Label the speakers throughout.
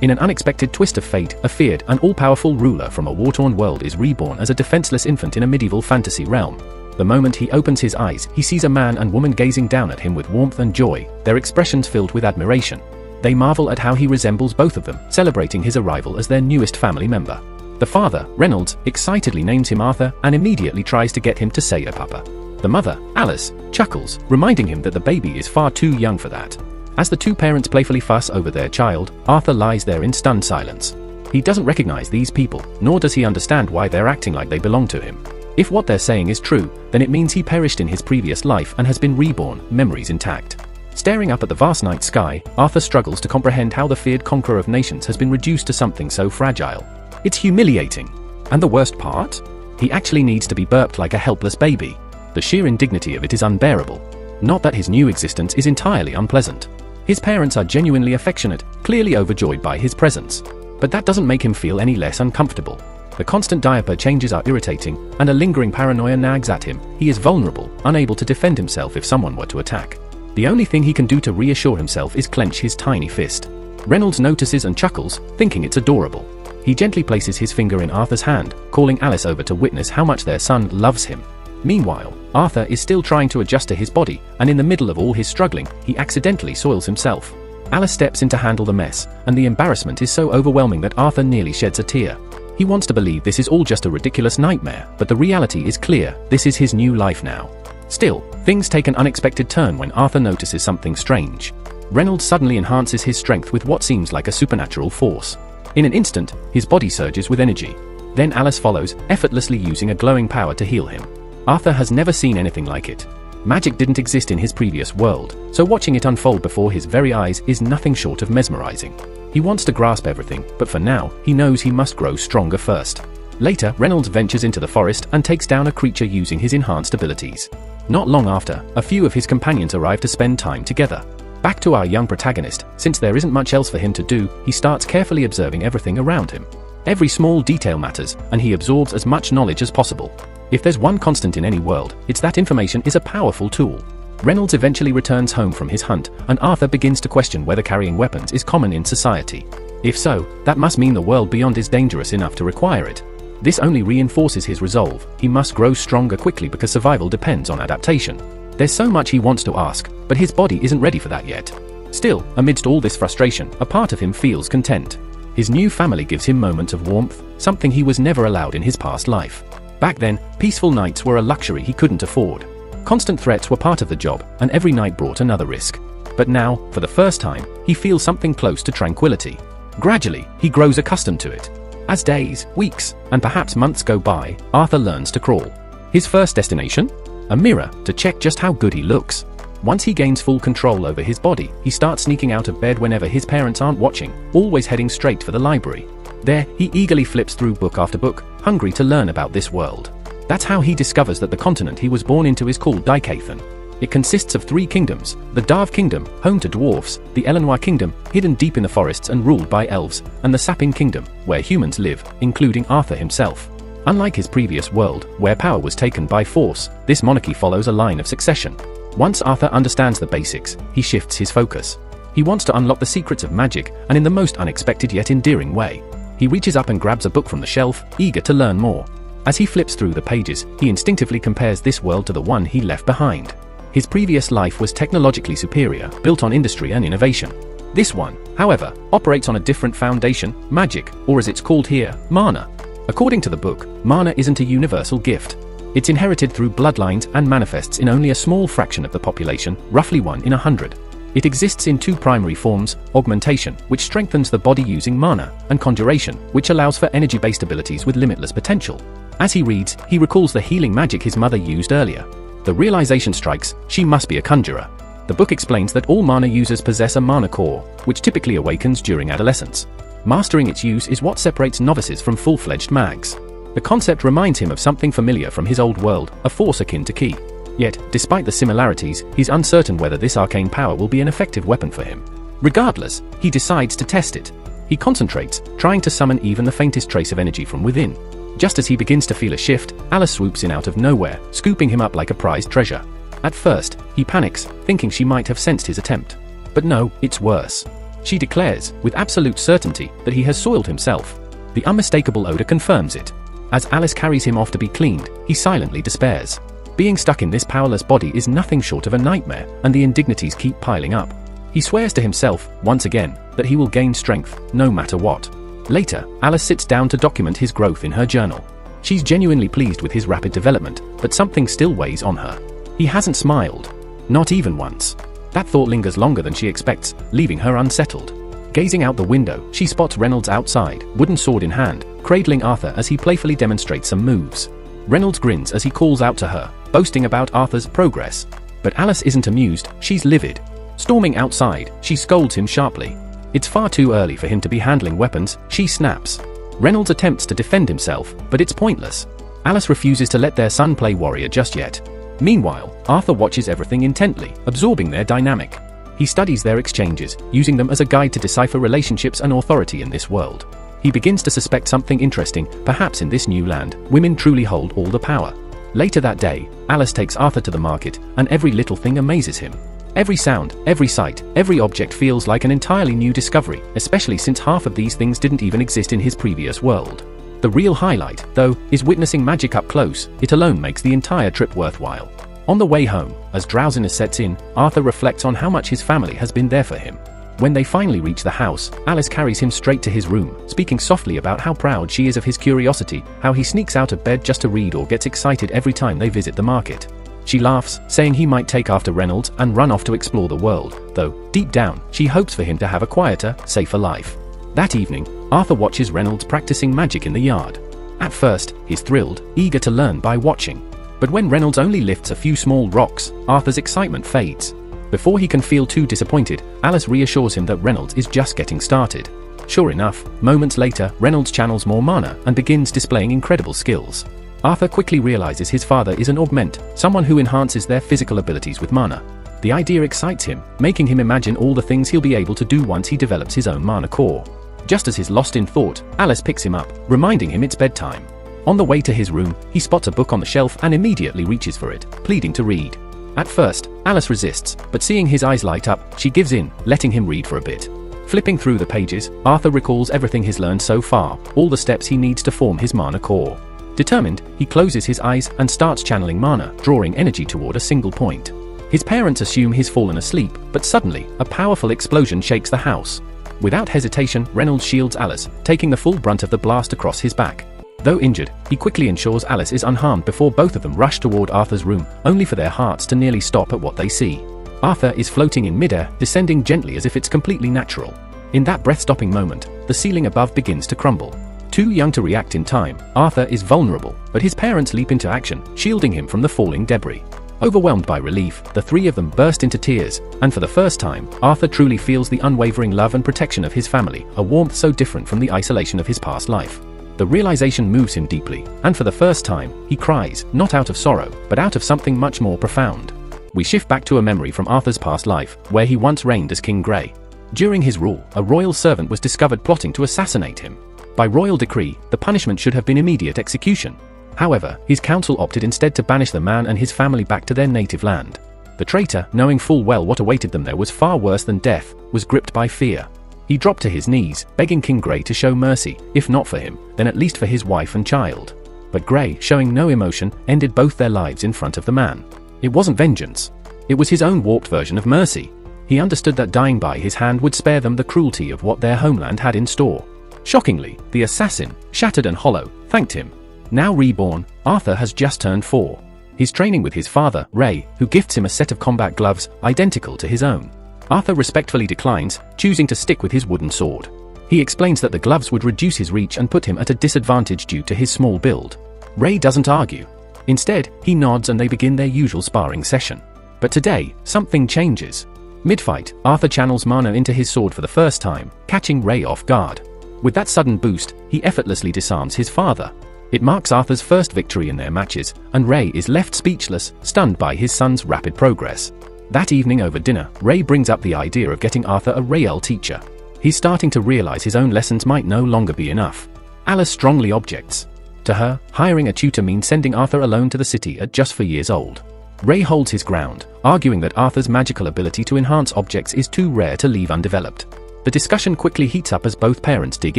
Speaker 1: In an unexpected twist of fate, a feared and all-powerful ruler from a war-torn world is reborn as a defenseless infant in a medieval fantasy realm. The moment he opens his eyes, he sees a man and woman gazing down at him with warmth and joy, their expressions filled with admiration. They marvel at how he resembles both of them, celebrating his arrival as their newest family member. The father, Reynolds, excitedly names him Arthur and immediately tries to get him to say Papa. The mother, Alice, chuckles, reminding him that the baby is far too young for that. As the two parents playfully fuss over their child, Arthur lies there in stunned silence. He doesn't recognize these people, nor does he understand why they're acting like they belong to him. If what they're saying is true, then it means he perished in his previous life and has been reborn, memories intact. Staring up at the vast night sky, Arthur struggles to comprehend how the feared conqueror of nations has been reduced to something so fragile. It's humiliating. And the worst part? He actually needs to be burped like a helpless baby. The sheer indignity of it is unbearable. Not that his new existence is entirely unpleasant. His parents are genuinely affectionate, clearly overjoyed by his presence. But that doesn't make him feel any less uncomfortable. The constant diaper changes are irritating, and a lingering paranoia nags at him. He is vulnerable, unable to defend himself if someone were to attack. The only thing he can do to reassure himself is clench his tiny fist. Reynolds notices and chuckles, thinking it's adorable. He gently places his finger in Arthur's hand, calling Alice over to witness how much their son loves him. Meanwhile, Arthur is still trying to adjust to his body, and in the middle of all his struggling, he accidentally soils himself. Alice steps in to handle the mess, and the embarrassment is so overwhelming that Arthur nearly sheds a tear. He wants to believe this is all just a ridiculous nightmare, but the reality is clear, this is his new life now. Still, things take an unexpected turn when Arthur notices something strange. Reynolds suddenly enhances his strength with what seems like a supernatural force. In an instant, his body surges with energy. Then Alice follows, effortlessly using a glowing power to heal him. Arthur has never seen anything like it. Magic didn't exist in his previous world, so watching it unfold before his very eyes is nothing short of mesmerizing. He wants to grasp everything, but for now, he knows he must grow stronger first. Later, Reynolds ventures into the forest and takes down a creature using his enhanced abilities. Not long after, a few of his companions arrive to spend time together. Back to our young protagonist, since there isn't much else for him to do, he starts carefully observing everything around him. Every small detail matters, and he absorbs as much knowledge as possible. If there's one constant in any world, it's that information is a powerful tool. Reynolds eventually returns home from his hunt, and Arthur begins to question whether carrying weapons is common in society. If so, that must mean the world beyond is dangerous enough to require it. This only reinforces his resolve. He must grow stronger quickly because survival depends on adaptation. There's so much he wants to ask, but his body isn't ready for that yet. Still, amidst all this frustration, a part of him feels content. His new family gives him moments of warmth, something he was never allowed in his past life. Back then, peaceful nights were a luxury he couldn't afford. Constant threats were part of the job, and every night brought another risk. But now, for the first time, he feels something close to tranquility. Gradually, he grows accustomed to it. As days, weeks, and perhaps months go by, Arthur learns to crawl. His first destination? A mirror, to check just how good he looks. Once he gains full control over his body, he starts sneaking out of bed whenever his parents aren't watching, always heading straight for the library. There, he eagerly flips through book after book, hungry to learn about this world. That's how he discovers that the continent he was born into is called Dicathan. It consists of 3 kingdoms: the Darv Kingdom, home to dwarfs, the Elenoir Kingdom, hidden deep in the forests and ruled by elves, and the Saping Kingdom, where humans live, including Arthur himself. Unlike his previous world, where power was taken by force, this monarchy follows a line of succession. Once Arthur understands the basics, he shifts his focus. He wants to unlock the secrets of magic, and in the most unexpected yet endearing way. He reaches up and grabs a book from the shelf, eager to learn more. As he flips through the pages, he instinctively compares this world to the one he left behind. His previous life was technologically superior, built on industry and innovation. This one, however, operates on a different foundation: magic, or as it's called here, mana. According to the book, mana isn't a universal gift. It's inherited through bloodlines and manifests in only a small fraction of the population, roughly 1 in 100. It exists in 2 primary forms: augmentation, which strengthens the body using mana, and conjuration, which allows for energy-based abilities with limitless potential. As he reads, he recalls the healing magic his mother used earlier. The realization strikes: she must be a conjurer. The book explains that all mana users possess a mana core, which typically awakens during adolescence. Mastering its use is what separates novices from full-fledged mags. The concept reminds him of something familiar from his old world, a force akin to ki. Yet, despite the similarities, he's uncertain whether this arcane power will be an effective weapon for him. Regardless, he decides to test it. He concentrates, trying to summon even the faintest trace of energy from within. Just as he begins to feel a shift, Alice swoops in out of nowhere, scooping him up like a prized treasure. At first, he panics, thinking she might have sensed his attempt. But no, it's worse. She declares, with absolute certainty, that he has soiled himself. The unmistakable odor confirms it. As Alice carries him off to be cleaned, he silently despairs. Being stuck in this powerless body is nothing short of a nightmare, and the indignities keep piling up. He swears to himself, once again, that he will gain strength, no matter what. Later, Alice sits down to document his growth in her journal. She's genuinely pleased with his rapid development, but something still weighs on her. He hasn't smiled. Not even once. That thought lingers longer than she expects, leaving her unsettled. Gazing out the window, she spots Reynolds outside, wooden sword in hand, cradling Arthur as he playfully demonstrates some moves. Reynolds grins as he calls out to her, boasting about Arthur's progress. But Alice isn't amused, she's livid. Storming outside, she scolds him sharply. It's far too early for him to be handling weapons, she snaps. Reynolds attempts to defend himself, but it's pointless. Alice refuses to let their son play warrior just yet. Meanwhile, Arthur watches everything intently, absorbing their dynamic. He studies their exchanges, using them as a guide to decipher relationships and authority in this world. He begins to suspect something interesting, perhaps in this new land, women truly hold all the power. Later that day, Alice takes Arthur to the market, and every little thing amazes him. Every sound, every sight, every object feels like an entirely new discovery, especially since half of these things didn't even exist in his previous world. The real highlight, though, is witnessing magic up close. It alone makes the entire trip worthwhile. On the way home, as drowsiness sets in, Arthur reflects on how much his family has been there for him. When they finally reach the house, Alice carries him straight to his room, speaking softly about how proud she is of his curiosity, how he sneaks out of bed just to read or gets excited every time they visit the market. She laughs, saying he might take after Reynolds and run off to explore the world, though, deep down, she hopes for him to have a quieter, safer life. That evening, Arthur watches Reynolds practicing magic in the yard. At first, he's thrilled, eager to learn by watching. But when Reynolds only lifts a few small rocks, Arthur's excitement fades. Before he can feel too disappointed, Alice reassures him that Reynolds is just getting started. Sure enough, moments later, Reynolds channels more mana and begins displaying incredible skills. Arthur quickly realizes his father is an augment, someone who enhances their physical abilities with mana. The idea excites him, making him imagine all the things he'll be able to do once he develops his own mana core. Just as he's lost in thought, Alice picks him up, reminding him it's bedtime. On the way to his room, he spots a book on the shelf and immediately reaches for it, pleading to read. At first, Alice resists, but seeing his eyes light up, she gives in, letting him read for a bit. Flipping through the pages, Arthur recalls everything he's learned so far, all the steps he needs to form his mana core. Determined, he closes his eyes and starts channeling mana, drawing energy toward a single point. His parents assume he's fallen asleep, but suddenly, a powerful explosion shakes the house. Without hesitation, Reynolds shields Alice, taking the full brunt of the blast across his back. Though injured, he quickly ensures Alice is unharmed before both of them rush toward Arthur's room, only for their hearts to nearly stop at what they see. Arthur is floating in midair, descending gently as if it's completely natural. In that breath-stopping moment, the ceiling above begins to crumble. Too young to react in time, Arthur is vulnerable, but his parents leap into action, shielding him from the falling debris. Overwhelmed by relief, the three of them burst into tears, and for the first time, Arthur truly feels the unwavering love and protection of his family, a warmth so different from the isolation of his past life. The realization moves him deeply, and for the first time, he cries, not out of sorrow, but out of something much more profound. We shift back to a memory from Arthur's past life, where he once reigned as King Grey. During his rule, a royal servant was discovered plotting to assassinate him. By royal decree, the punishment should have been immediate execution. However, his council opted instead to banish the man and his family back to their native land. The traitor, knowing full well what awaited them there was far worse than death, was gripped by fear. He dropped to his knees, begging King Grey to show mercy, if not for him, then at least for his wife and child. But Grey, showing no emotion, ended both their lives in front of the man. It wasn't vengeance. It was his own warped version of mercy. He understood that dying by his hand would spare them the cruelty of what their homeland had in store. Shockingly, the assassin, shattered and hollow, thanked him. Now reborn, Arthur has just turned 4. He's training with his father, Ray, who gifts him a set of combat gloves, identical to his own. Arthur respectfully declines, choosing to stick with his wooden sword. He explains that the gloves would reduce his reach and put him at a disadvantage due to his small build. Ray doesn't argue. Instead, he nods and they begin their usual sparring session. But today, something changes. Mid-fight, Arthur channels mana into his sword for the first time, catching Ray off guard. With that sudden boost, he effortlessly disarms his father. It marks Arthur's first victory in their matches, and Ray is left speechless, stunned by his son's rapid progress. That evening over dinner, Ray brings up the idea of getting Arthur a Rael teacher. He's starting to realize his own lessons might no longer be enough. Alice strongly objects. To her, hiring a tutor means sending Arthur alone to the city at just 4 years old. Ray holds his ground, arguing that Arthur's magical ability to enhance objects is too rare to leave undeveloped. The discussion quickly heats up as both parents dig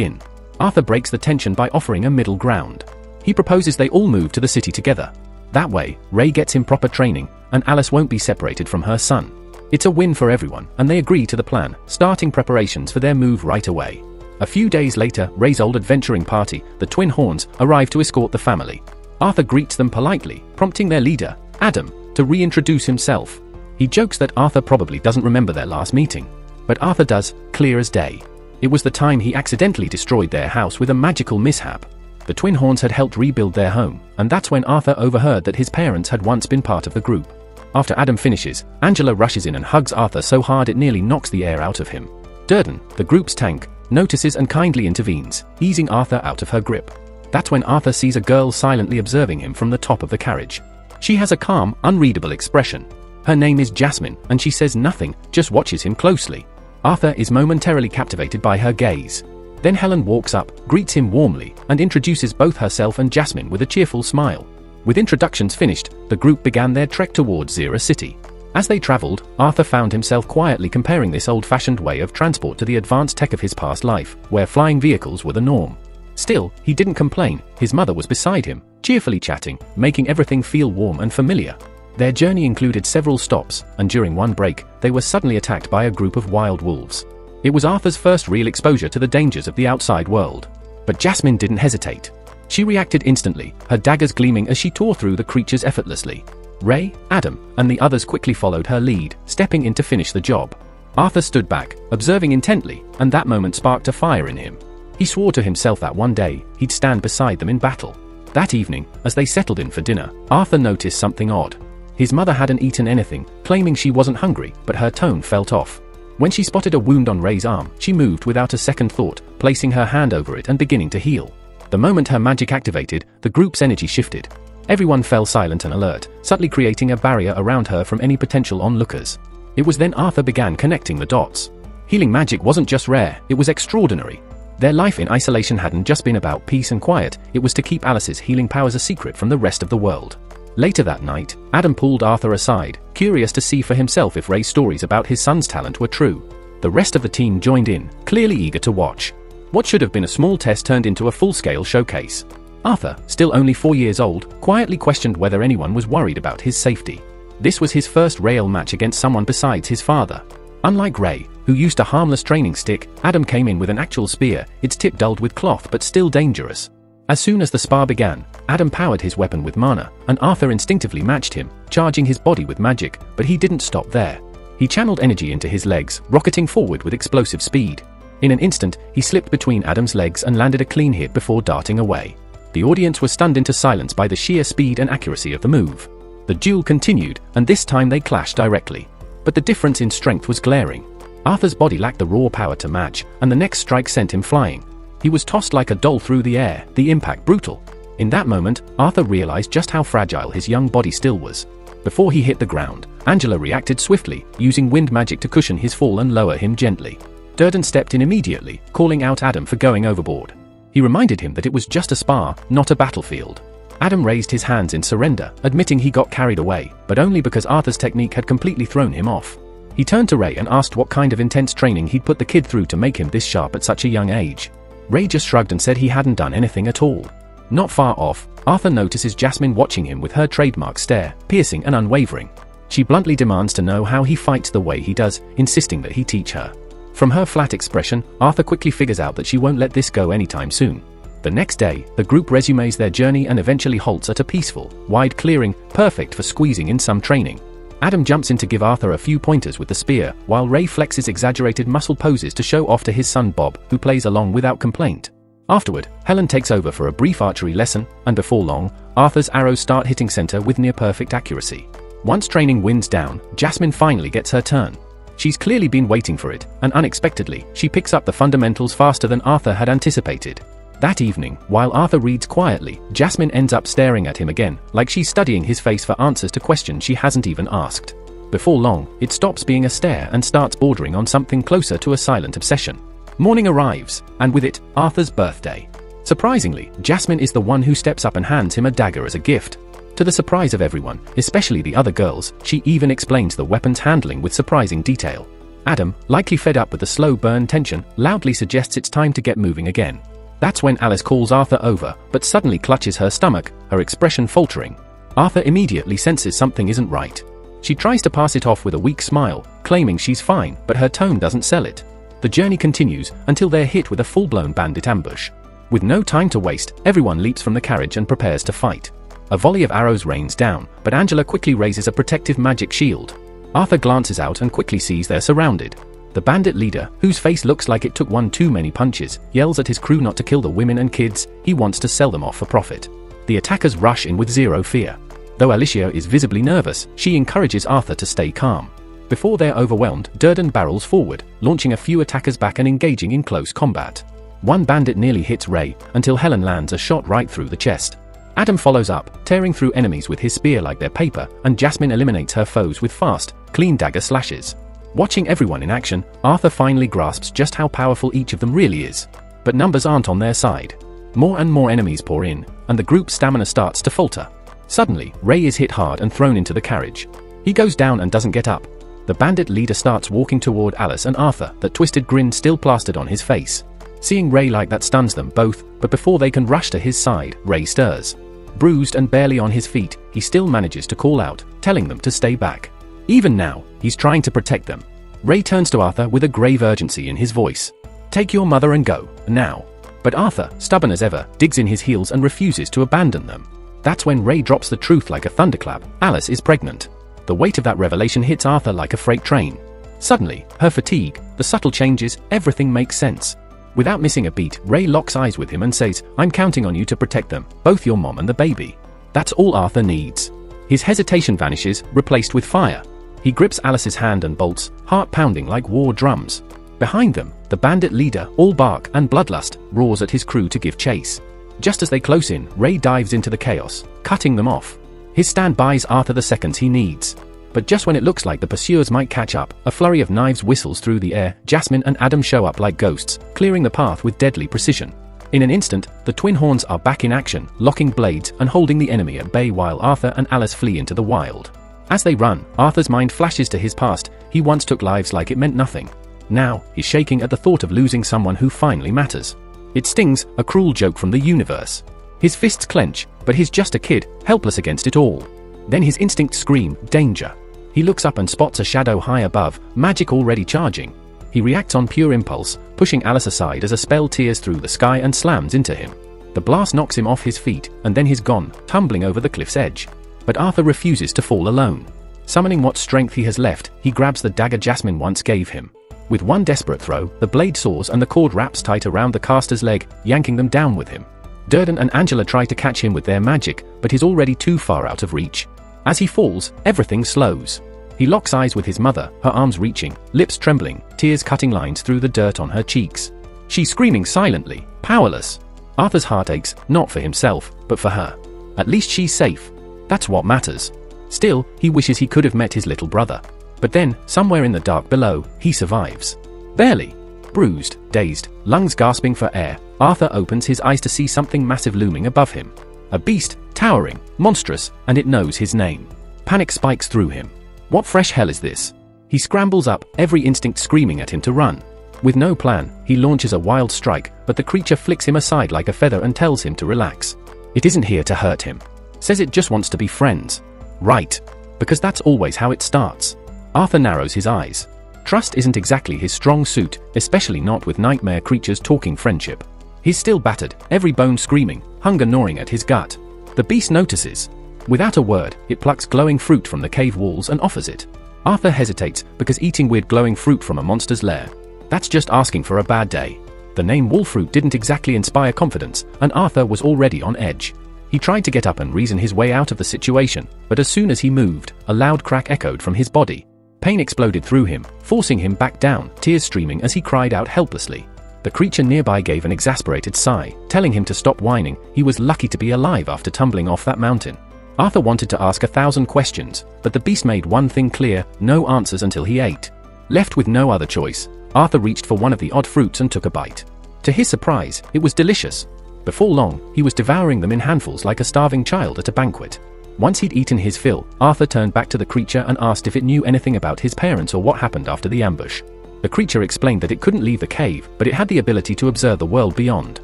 Speaker 1: in. Arthur breaks the tension by offering a middle ground. He proposes they all move to the city together. That way, Ray gets him proper training, and Alice won't be separated from her son. It's a win for everyone, and they agree to the plan, starting preparations for their move right away. A few days later, Ray's old adventuring party, the Twin Horns, arrive to escort the family. Arthur greets them politely, prompting their leader, Adam, to reintroduce himself. He jokes that Arthur probably doesn't remember their last meeting. But Arthur does, clear as day. It was the time he accidentally destroyed their house with a magical mishap. The Twin Horns had helped rebuild their home, and that's when Arthur overheard that his parents had once been part of the group. After Adam finishes, Angela rushes in and hugs Arthur so hard it nearly knocks the air out of him. Durden, the group's tank, notices and kindly intervenes, easing Arthur out of her grip. That's when Arthur sees a girl silently observing him from the top of the carriage. She has a calm, unreadable expression. Her name is Jasmine, and she says nothing, just watches him closely. Arthur is momentarily captivated by her gaze. Then Helen walks up, greets him warmly, and introduces both herself and Jasmine with a cheerful smile. With introductions finished, the group began their trek towards Zira City. As they traveled, Arthur found himself quietly comparing this old-fashioned way of transport to the advanced tech of his past life, where flying vehicles were the norm. Still, he didn't complain. His mother was beside him, cheerfully chatting, making everything feel warm and familiar. Their journey included several stops, and during one break, they were suddenly attacked by a group of wild wolves. It was Arthur's first real exposure to the dangers of the outside world. But Jasmine didn't hesitate. She reacted instantly, her daggers gleaming as she tore through the creatures effortlessly. Ray, Adam, and the others quickly followed her lead, stepping in to finish the job. Arthur stood back, observing intently, and that moment sparked a fire in him. He swore to himself that one day, he'd stand beside them in battle. That evening, as they settled in for dinner, Arthur noticed something odd. His mother hadn't eaten anything, claiming she wasn't hungry, but her tone felt off. When she spotted a wound on Ray's arm, she moved without a second thought, placing her hand over it and beginning to heal. The moment her magic activated, the group's energy shifted. Everyone fell silent and alert, subtly creating a barrier around her from any potential onlookers. It was then Arthur began connecting the dots. Healing magic wasn't just rare, it was extraordinary. Their life in isolation hadn't just been about peace and quiet, it was to keep Alice's healing powers a secret from the rest of the world. Later that night, Adam pulled Arthur aside, curious to see for himself if Ray's stories about his son's talent were true. The rest of the team joined in, clearly eager to watch. What should have been a small test turned into a full-scale showcase. Arthur, still only 4 years old, quietly questioned whether anyone was worried about his safety. This was his first real match against someone besides his father. Unlike Ray, who used a harmless training stick, Adam came in with an actual spear, its tip dulled with cloth but still dangerous. As soon as the spar began, Adam powered his weapon with mana, and Arthur instinctively matched him, charging his body with magic, but he didn't stop there. He channeled energy into his legs, rocketing forward with explosive speed. In an instant, he slipped between Adam's legs and landed a clean hit before darting away. The audience was stunned into silence by the sheer speed and accuracy of the move. The duel continued, and this time they clashed directly. But the difference in strength was glaring. Arthur's body lacked the raw power to match, and the next strike sent him flying. He was tossed like a doll through the air, the impact brutal. In that moment, Arthur realized just how fragile his young body still was. Before he hit the ground, Angela reacted swiftly, using wind magic to cushion his fall and lower him gently. Durden stepped in immediately, calling out Adam for going overboard. He reminded him that it was just a spar, not a battlefield. Adam raised his hands in surrender, admitting he got carried away, but only because Arthur's technique had completely thrown him off. He turned to Ray and asked what kind of intense training he'd put the kid through to make him this sharp at such a young age. Ray just shrugged and said he hadn't done anything at all. Not far off, Arthur notices Jasmine watching him with her trademark stare, piercing and unwavering. She bluntly demands to know how he fights the way he does, insisting that he teach her. From her flat expression, Arthur quickly figures out that she won't let this go anytime soon. The next day, the group resumes their journey and eventually halts at a peaceful, wide clearing, perfect for squeezing in some training. Adam jumps in to give Arthur a few pointers with the spear, while Ray flexes exaggerated muscle poses to show off to his son Bob, who plays along without complaint. Afterward, Helen takes over for a brief archery lesson, and before long, Arthur's arrows start hitting center with near-perfect accuracy. Once training winds down, Jasmine finally gets her turn. She's clearly been waiting for it, and unexpectedly, she picks up the fundamentals faster than Arthur had anticipated. That evening, while Arthur reads quietly, Jasmine ends up staring at him again, like she's studying his face for answers to questions she hasn't even asked. Before long, it stops being a stare and starts bordering on something closer to a silent obsession. Morning arrives, and with it, Arthur's birthday. Surprisingly, Jasmine is the one who steps up and hands him a dagger as a gift. To the surprise of everyone, especially the other girls, she even explains the weapon's handling with surprising detail. Adam, likely fed up with the slow burn tension, loudly suggests it's time to get moving again. That's when Alice calls Arthur over, but suddenly clutches her stomach, her expression faltering. Arthur immediately senses something isn't right. She tries to pass it off with a weak smile, claiming she's fine, but her tone doesn't sell it. The journey continues until they're hit with a full-blown bandit ambush. With no time to waste, everyone leaps from the carriage and prepares to fight. A volley of arrows rains down, but Angela quickly raises a protective magic shield. Arthur glances out and quickly sees they're surrounded. The bandit leader, whose face looks like it took one too many punches, yells at his crew not to kill the women and kids. He wants to sell them off for profit. The attackers rush in with zero fear. Though Alicia is visibly nervous, she encourages Arthur to stay calm. Before they're overwhelmed, Durden barrels forward, launching a few attackers back and engaging in close combat. One bandit nearly hits Ray, until Helen lands a shot right through the chest. Adam follows up, tearing through enemies with his spear like they're paper, and Jasmine eliminates her foes with fast, clean dagger slashes. Watching everyone in action, Arthur finally grasps just how powerful each of them really is. But numbers aren't on their side. More and more enemies pour in, and the group's stamina starts to falter. Suddenly, Ray is hit hard and thrown into the carriage. He goes down and doesn't get up. The bandit leader starts walking toward Alice and Arthur, that twisted grin still plastered on his face. Seeing Ray like that stuns them both, but before they can rush to his side, Ray stirs. Bruised and barely on his feet, he still manages to call out, telling them to stay back. Even now, he's trying to protect them. Ray turns to Arthur with a grave urgency in his voice. Take your mother and go, now. But Arthur, stubborn as ever, digs in his heels and refuses to abandon them. That's when Ray drops the truth like a thunderclap. Alice is pregnant. The weight of that revelation hits Arthur like a freight train. Suddenly, her fatigue, the subtle changes, everything makes sense. Without missing a beat, Ray locks eyes with him and says, I'm counting on you to protect them, both your mom and the baby. That's all Arthur needs. His hesitation vanishes, replaced with fire. He grips Alice's hand and bolts, heart pounding like war drums. Behind them, the bandit leader, all bark and bloodlust, roars at his crew to give chase. Just as they close in, Ray dives into the chaos, cutting them off. His stand buys Arthur the seconds he needs. But just when it looks like the pursuers might catch up, a flurry of knives whistles through the air. Jasmine and Adam show up like ghosts, clearing the path with deadly precision. In an instant, the twin horns are back in action, locking blades and holding the enemy at bay while Arthur and Alice flee into the wild. As they run, Arthur's mind flashes to his past. He once took lives like it meant nothing. Now, he's shaking at the thought of losing someone who finally matters. It stings, a cruel joke from the universe. His fists clench, but he's just a kid, helpless against it all. Then his instincts scream, danger. He looks up and spots a shadow high above, magic already charging. He reacts on pure impulse, pushing Alice aside as a spell tears through the sky and slams into him. The blast knocks him off his feet, and then he's gone, tumbling over the cliff's edge. But Arthur refuses to fall alone. Summoning what strength he has left, he grabs the dagger Jasmine once gave him. With one desperate throw, the blade soars and the cord wraps tight around the caster's leg, yanking them down with him. Durden and Angela try to catch him with their magic, but he's already too far out of reach. As he falls, everything slows. He locks eyes with his mother, her arms reaching, lips trembling, tears cutting lines through the dirt on her cheeks. She's screaming silently, powerless. Arthur's heart aches, not for himself, but for her. At least she's safe. That's what matters. Still, he wishes he could have met his little brother. But then, somewhere in the dark below, he survives. Barely. Bruised, dazed, lungs gasping for air, Arthur opens his eyes to see something massive looming above him. A beast, towering, monstrous, and it knows his name. Panic spikes through him. What fresh hell is this? He scrambles up, every instinct screaming at him to run. With no plan, he launches a wild strike, but the creature flicks him aside like a feather and tells him to relax. It isn't here to hurt him. Says it just wants to be friends. Right. Because that's always how it starts. Arthur narrows his eyes. Trust isn't exactly his strong suit, especially not with nightmare creatures talking friendship. He's still battered, every bone screaming, hunger gnawing at his gut. The beast notices. Without a word, it plucks glowing fruit from the cave walls and offers it. Arthur hesitates, because eating weird glowing fruit from a monster's lair, that's just asking for a bad day. The name Wolfruit didn't exactly inspire confidence, and Arthur was already on edge. He tried to get up and reason his way out of the situation, but as soon as he moved, a loud crack echoed from his body. Pain exploded through him, forcing him back down, tears streaming as he cried out helplessly. The creature nearby gave an exasperated sigh, telling him to stop whining. He was lucky to be alive after tumbling off that mountain. Arthur wanted to ask 1,000 questions, but the beast made one thing clear, no answers until he ate. Left with no other choice, Arthur reached for one of the odd fruits and took a bite. To his surprise, it was delicious. Before long, he was devouring them in handfuls like a starving child at a banquet. Once he'd eaten his fill, Arthur turned back to the creature and asked if it knew anything about his parents or what happened after the ambush. The creature explained that it couldn't leave the cave, but it had the ability to observe the world beyond.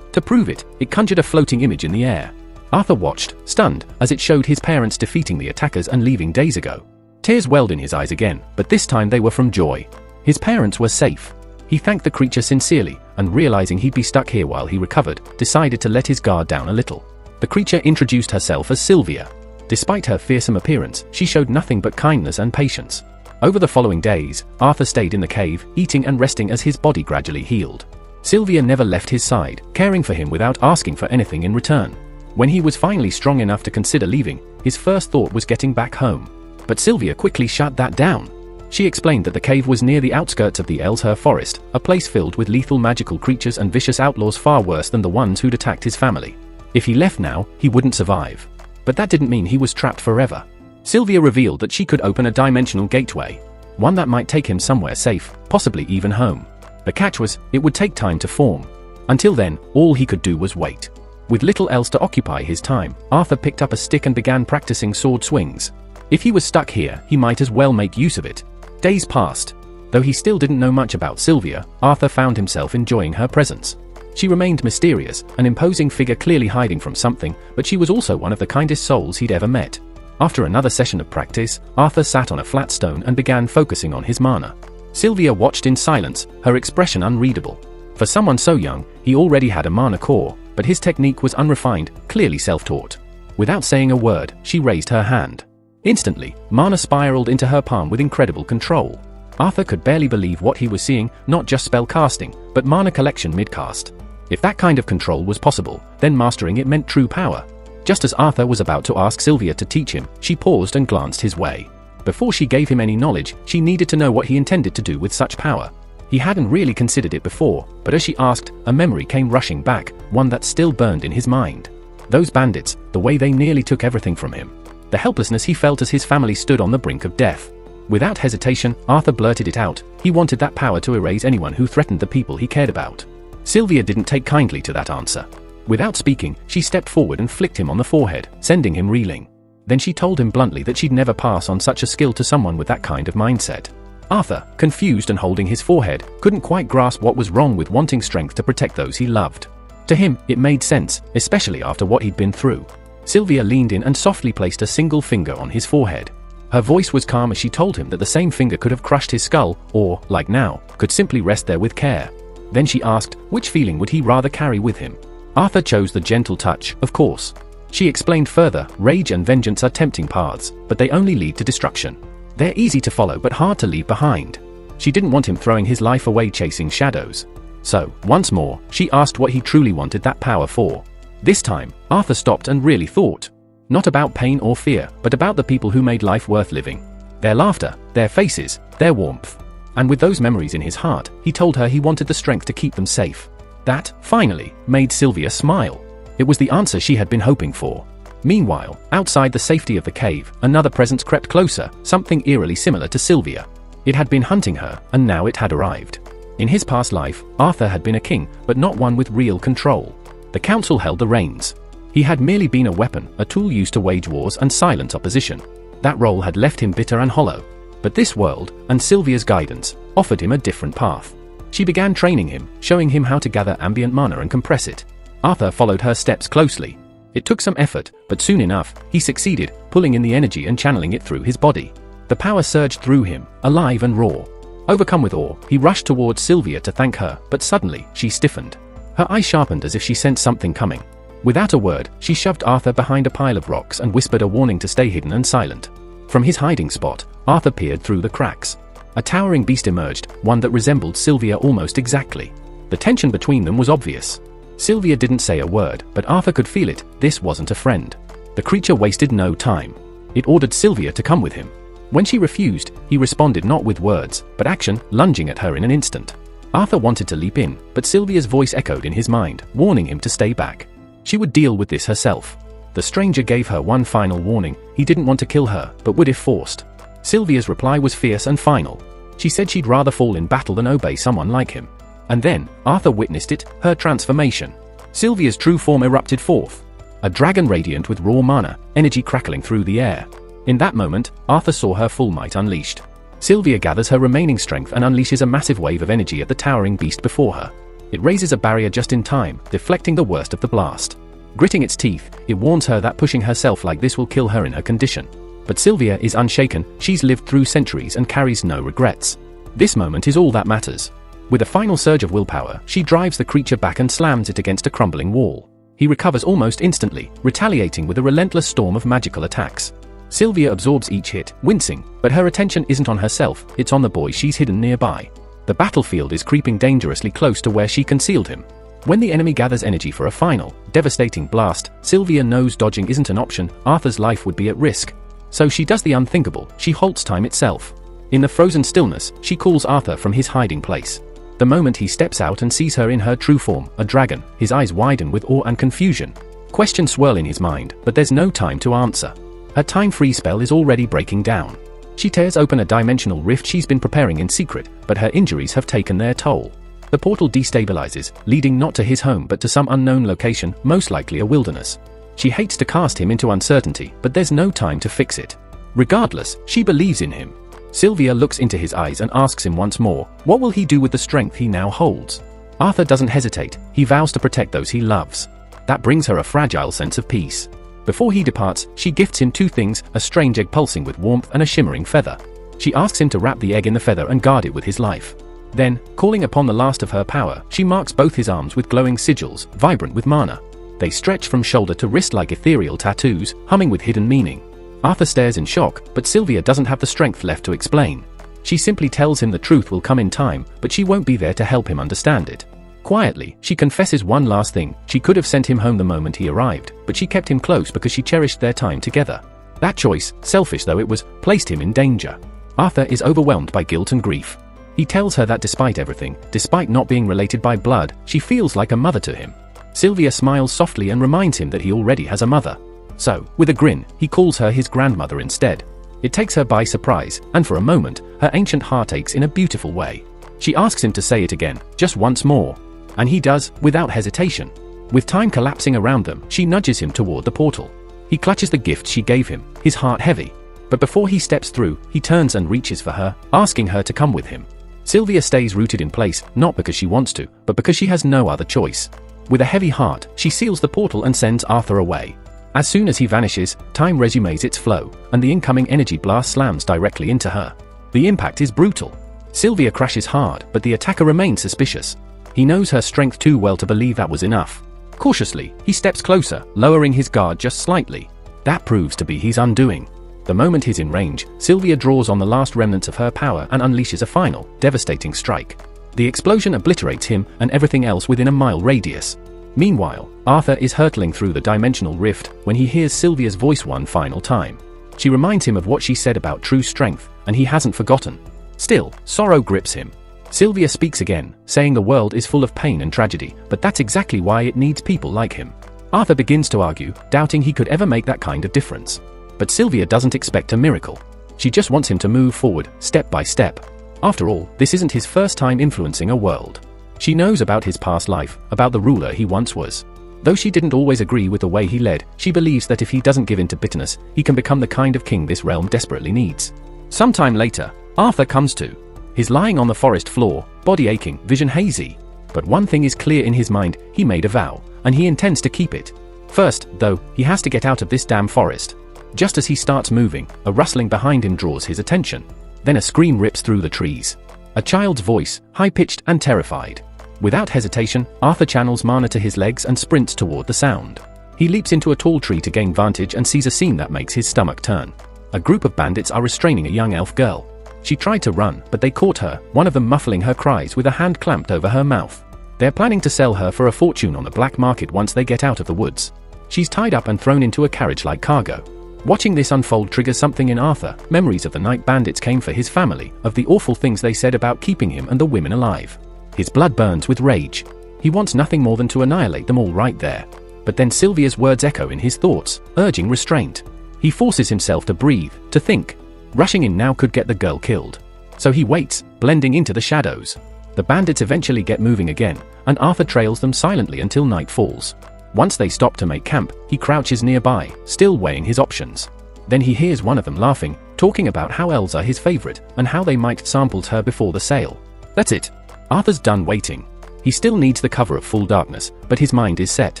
Speaker 1: To prove it, it conjured a floating image in the air. Arthur watched, stunned, as it showed his parents defeating the attackers and leaving days ago. Tears welled in his eyes again, but this time they were from joy. His parents were safe. He thanked the creature sincerely, and realizing he'd be stuck here while he recovered, decided to let his guard down a little. The creature introduced herself as Sylvia. Despite her fearsome appearance, she showed nothing but kindness and patience. Over the following days, Arthur stayed in the cave, eating and resting as his body gradually healed. Sylvia never left his side, caring for him without asking for anything in return. When he was finally strong enough to consider leaving, his first thought was getting back home. But Sylvia quickly shut that down. She explained that the cave was near the outskirts of the Ellesher Forest, a place filled with lethal magical creatures and vicious outlaws far worse than the ones who'd attacked his family. If he left now, he wouldn't survive. But that didn't mean he was trapped forever. Sylvia revealed that she could open a dimensional gateway, one that might take him somewhere safe, possibly even home. The catch was, it would take time to form. Until then, all he could do was wait. With little else to occupy his time, Arthur picked up a stick and began practicing sword swings. If he was stuck here, he might as well make use of it. Days passed. Though he still didn't know much about Sylvia, Arthur found himself enjoying her presence. She remained mysterious, an imposing figure clearly hiding from something, but she was also one of the kindest souls he'd ever met. After another session of practice, Arthur sat on a flat stone and began focusing on his mana. Sylvia watched in silence, her expression unreadable. For someone so young, he already had a mana core, but his technique was unrefined, clearly self-taught. Without saying a word, she raised her hand. Instantly, mana spiraled into her palm with incredible control. Arthur could barely believe what he was seeing, not just spell casting, but mana collection mid-cast. If that kind of control was possible, then mastering it meant true power. Just as Arthur was about to ask Sylvia to teach him, she paused and glanced his way. Before she gave him any knowledge, she needed to know what he intended to do with such power. He hadn't really considered it before, but as she asked, a memory came rushing back, one that still burned in his mind. Those bandits, the way they nearly took everything from him. The helplessness he felt as his family stood on the brink of death. Without hesitation, Arthur blurted it out. He wanted that power to erase anyone who threatened the people he cared about. Sylvia didn't take kindly to that answer. Without speaking, she stepped forward and flicked him on the forehead, sending him reeling. Then she told him bluntly that she'd never pass on such a skill to someone with that kind of mindset. Arthur, confused and holding his forehead, couldn't quite grasp what was wrong with wanting strength to protect those he loved. To him, it made sense, especially after what he'd been through. Sylvia leaned in and softly placed a single finger on his forehead. Her voice was calm as she told him that the same finger could have crushed his skull, or, like now, could simply rest there with care. Then she asked, which feeling would he rather carry with him? Arthur chose the gentle touch, of course. She explained further, rage and vengeance are tempting paths, but they only lead to destruction. They're easy to follow but hard to leave behind. She didn't want him throwing his life away chasing shadows. So, once more, she asked what he truly wanted that power for. This time, Arthur stopped and really thought. Not about pain or fear, but about the people who made life worth living. Their laughter, their faces, their warmth. And with those memories in his heart, he told her he wanted the strength to keep them safe. That, finally, made Sylvia smile. It was the answer she had been hoping for. Meanwhile, outside the safety of the cave, another presence crept closer, something eerily similar to Sylvia. It had been hunting her, and now it had arrived. In his past life, Arthur had been a king, but not one with real control. The council held the reins. He had merely been a weapon, a tool used to wage wars and silence opposition. That role had left him bitter and hollow. But this world, and Sylvia's guidance, offered him a different path. She began training him, showing him how to gather ambient mana and compress it. Arthur followed her steps closely. It took some effort, but soon enough, he succeeded, pulling in the energy and channeling it through his body. The power surged through him, alive and raw. Overcome with awe, he rushed towards Sylvia to thank her, but suddenly, she stiffened. Her eyes sharpened as if she sensed something coming. Without a word, she shoved Arthur behind a pile of rocks and whispered a warning to stay hidden and silent. From his hiding spot, Arthur peered through the cracks. A towering beast emerged, one that resembled Sylvia almost exactly. The tension between them was obvious. Sylvia didn't say a word, but Arthur could feel it. This wasn't a friend. The creature wasted no time. It ordered Sylvia to come with him. When she refused, he responded not with words, but action, lunging at her in an instant. Arthur wanted to leap in, but Sylvia's voice echoed in his mind, warning him to stay back. She would deal with this herself. The stranger gave her one final warning. He didn't want to kill her, but would if forced. Sylvia's reply was fierce and final. She said she'd rather fall in battle than obey someone like him. And then, Arthur witnessed it, her transformation. Sylvia's true form erupted forth. a dragon radiant with raw mana, energy crackling through the air. In that moment, Arthur saw her full might unleashed. Sylvia gathers her remaining strength and unleashes a massive wave of energy at the towering beast before her. It raises a barrier just in time, deflecting the worst of the blast. Gritting its teeth, it warns her that pushing herself like this will kill her in her condition. But Sylvia is unshaken, she's lived through centuries and carries no regrets. This moment is all that matters. With a final surge of willpower, she drives the creature back and slams it against a crumbling wall. He recovers almost instantly, retaliating with a relentless storm of magical attacks. Sylvia absorbs each hit, wincing, but her attention isn't on herself, it's on the boy she's hidden nearby. The battlefield is creeping dangerously close to where she concealed him. When the enemy gathers energy for a final, devastating blast, Sylvia knows dodging isn't an option, Arthur's life would be at risk. So she does the unthinkable, she halts time itself. In the frozen stillness, she calls Arthur from his hiding place. The moment he steps out and sees her in her true form, a dragon, his eyes widen with awe and confusion. Questions swirl in his mind, but there's no time to answer. Her time-freeze spell is already breaking down. She tears open a dimensional rift she's been preparing in secret, but her injuries have taken their toll. The portal destabilizes, leading not to his home but to some unknown location, most likely a wilderness. She hates to cast him into uncertainty, but there's no time to fix it. Regardless, she believes in him. Sylvia looks into his eyes and asks him once more, what will he do with the strength he now holds? Arthur doesn't hesitate, he vows to protect those he loves. That brings her a fragile sense of peace. Before he departs, she gifts him two things, a strange egg pulsing with warmth and a shimmering feather. She asks him to wrap the egg in the feather and guard it with his life. Then, calling upon the last of her power, she marks both his arms with glowing sigils, vibrant with mana. They stretch from shoulder to wrist like ethereal tattoos, humming with hidden meaning. Arthur stares in shock, but Sylvia doesn't have the strength left to explain. She simply tells him the truth will come in time, but she won't be there to help him understand it. Quietly, she confesses one last thing, she could have sent him home the moment he arrived, but she kept him close because she cherished their time together. That choice, selfish though it was, placed him in danger. Arthur is overwhelmed by guilt and grief. He tells her that despite everything, despite not being related by blood, she feels like a mother to him. Sylvia smiles softly and reminds him that he already has a mother. So, with a grin, he calls her his grandmother instead. It takes her by surprise, and for a moment, her ancient heart aches in a beautiful way. She asks him to say it again, just once more. And he does, without hesitation. With time collapsing around them, she nudges him toward the portal. He clutches the gift she gave him, his heart heavy. But before he steps through, he turns and reaches for her, asking her to come with him. Sylvia stays rooted in place, not because she wants to, but because she has no other choice. With a heavy heart, she seals the portal and sends Arthur away. As soon as he vanishes, time resumes its flow, and the incoming energy blast slams directly into her. The impact is brutal. Sylvia crashes hard, but the attacker remains suspicious. He knows her strength too well to believe that was enough. Cautiously, he steps closer, lowering his guard just slightly. That proves to be his undoing. The moment he's in range, Sylvia draws on the last remnants of her power and unleashes a final, devastating strike. The explosion obliterates him and everything else within a mile radius. Meanwhile, Arthur is hurtling through the dimensional rift when he hears Sylvia's voice one final time. She reminds him of what she said about true strength, and he hasn't forgotten. Still, sorrow grips him. Sylvia speaks again, saying the world is full of pain and tragedy, but that's exactly why it needs people like him. Arthur begins to argue, doubting he could ever make that kind of difference. But Sylvia doesn't expect a miracle. She just wants him to move forward, step by step. After all, this isn't his first time influencing a world. She knows about his past life, about the ruler he once was. Though she didn't always agree with the way he led, she believes that if he doesn't give in to bitterness, he can become the kind of king this realm desperately needs. Sometime later, Arthur comes to. He's lying on the forest floor, body aching, vision hazy. But one thing is clear in his mind, he made a vow, and he intends to keep it. First, though, he has to get out of this damn forest. Just as he starts moving, a rustling behind him draws his attention. Then a scream rips through the trees. A child's voice, high-pitched and terrified. Without hesitation, Arthur channels mana to his legs and sprints toward the sound. He leaps into a tall tree to gain vantage and sees a scene that makes his stomach turn. A group of bandits are restraining a young elf girl. She tried to run, but they caught her, one of them muffling her cries with a hand clamped over her mouth. They're planning to sell her for a fortune on the black market once they get out of the woods. She's tied up and thrown into a carriage like cargo. Watching this unfold triggers something in Arthur. Memories of the night bandits came for his family, of the awful things they said about keeping him and the women alive. His blood burns with rage. He wants nothing more than to annihilate them all right there. But then Sylvia's words echo in his thoughts, urging restraint. He forces himself to breathe, to think. Rushing in now could get the girl killed. So he waits, blending into the shadows. The bandits eventually get moving again, and Arthur trails them silently until night falls. Once they stop to make camp, he crouches nearby, still weighing his options. Then he hears one of them laughing, talking about how elves are his favorite, and how they might sampled her before the sale. That's it. Arthur's done waiting. He still needs the cover of full darkness, but his mind is set.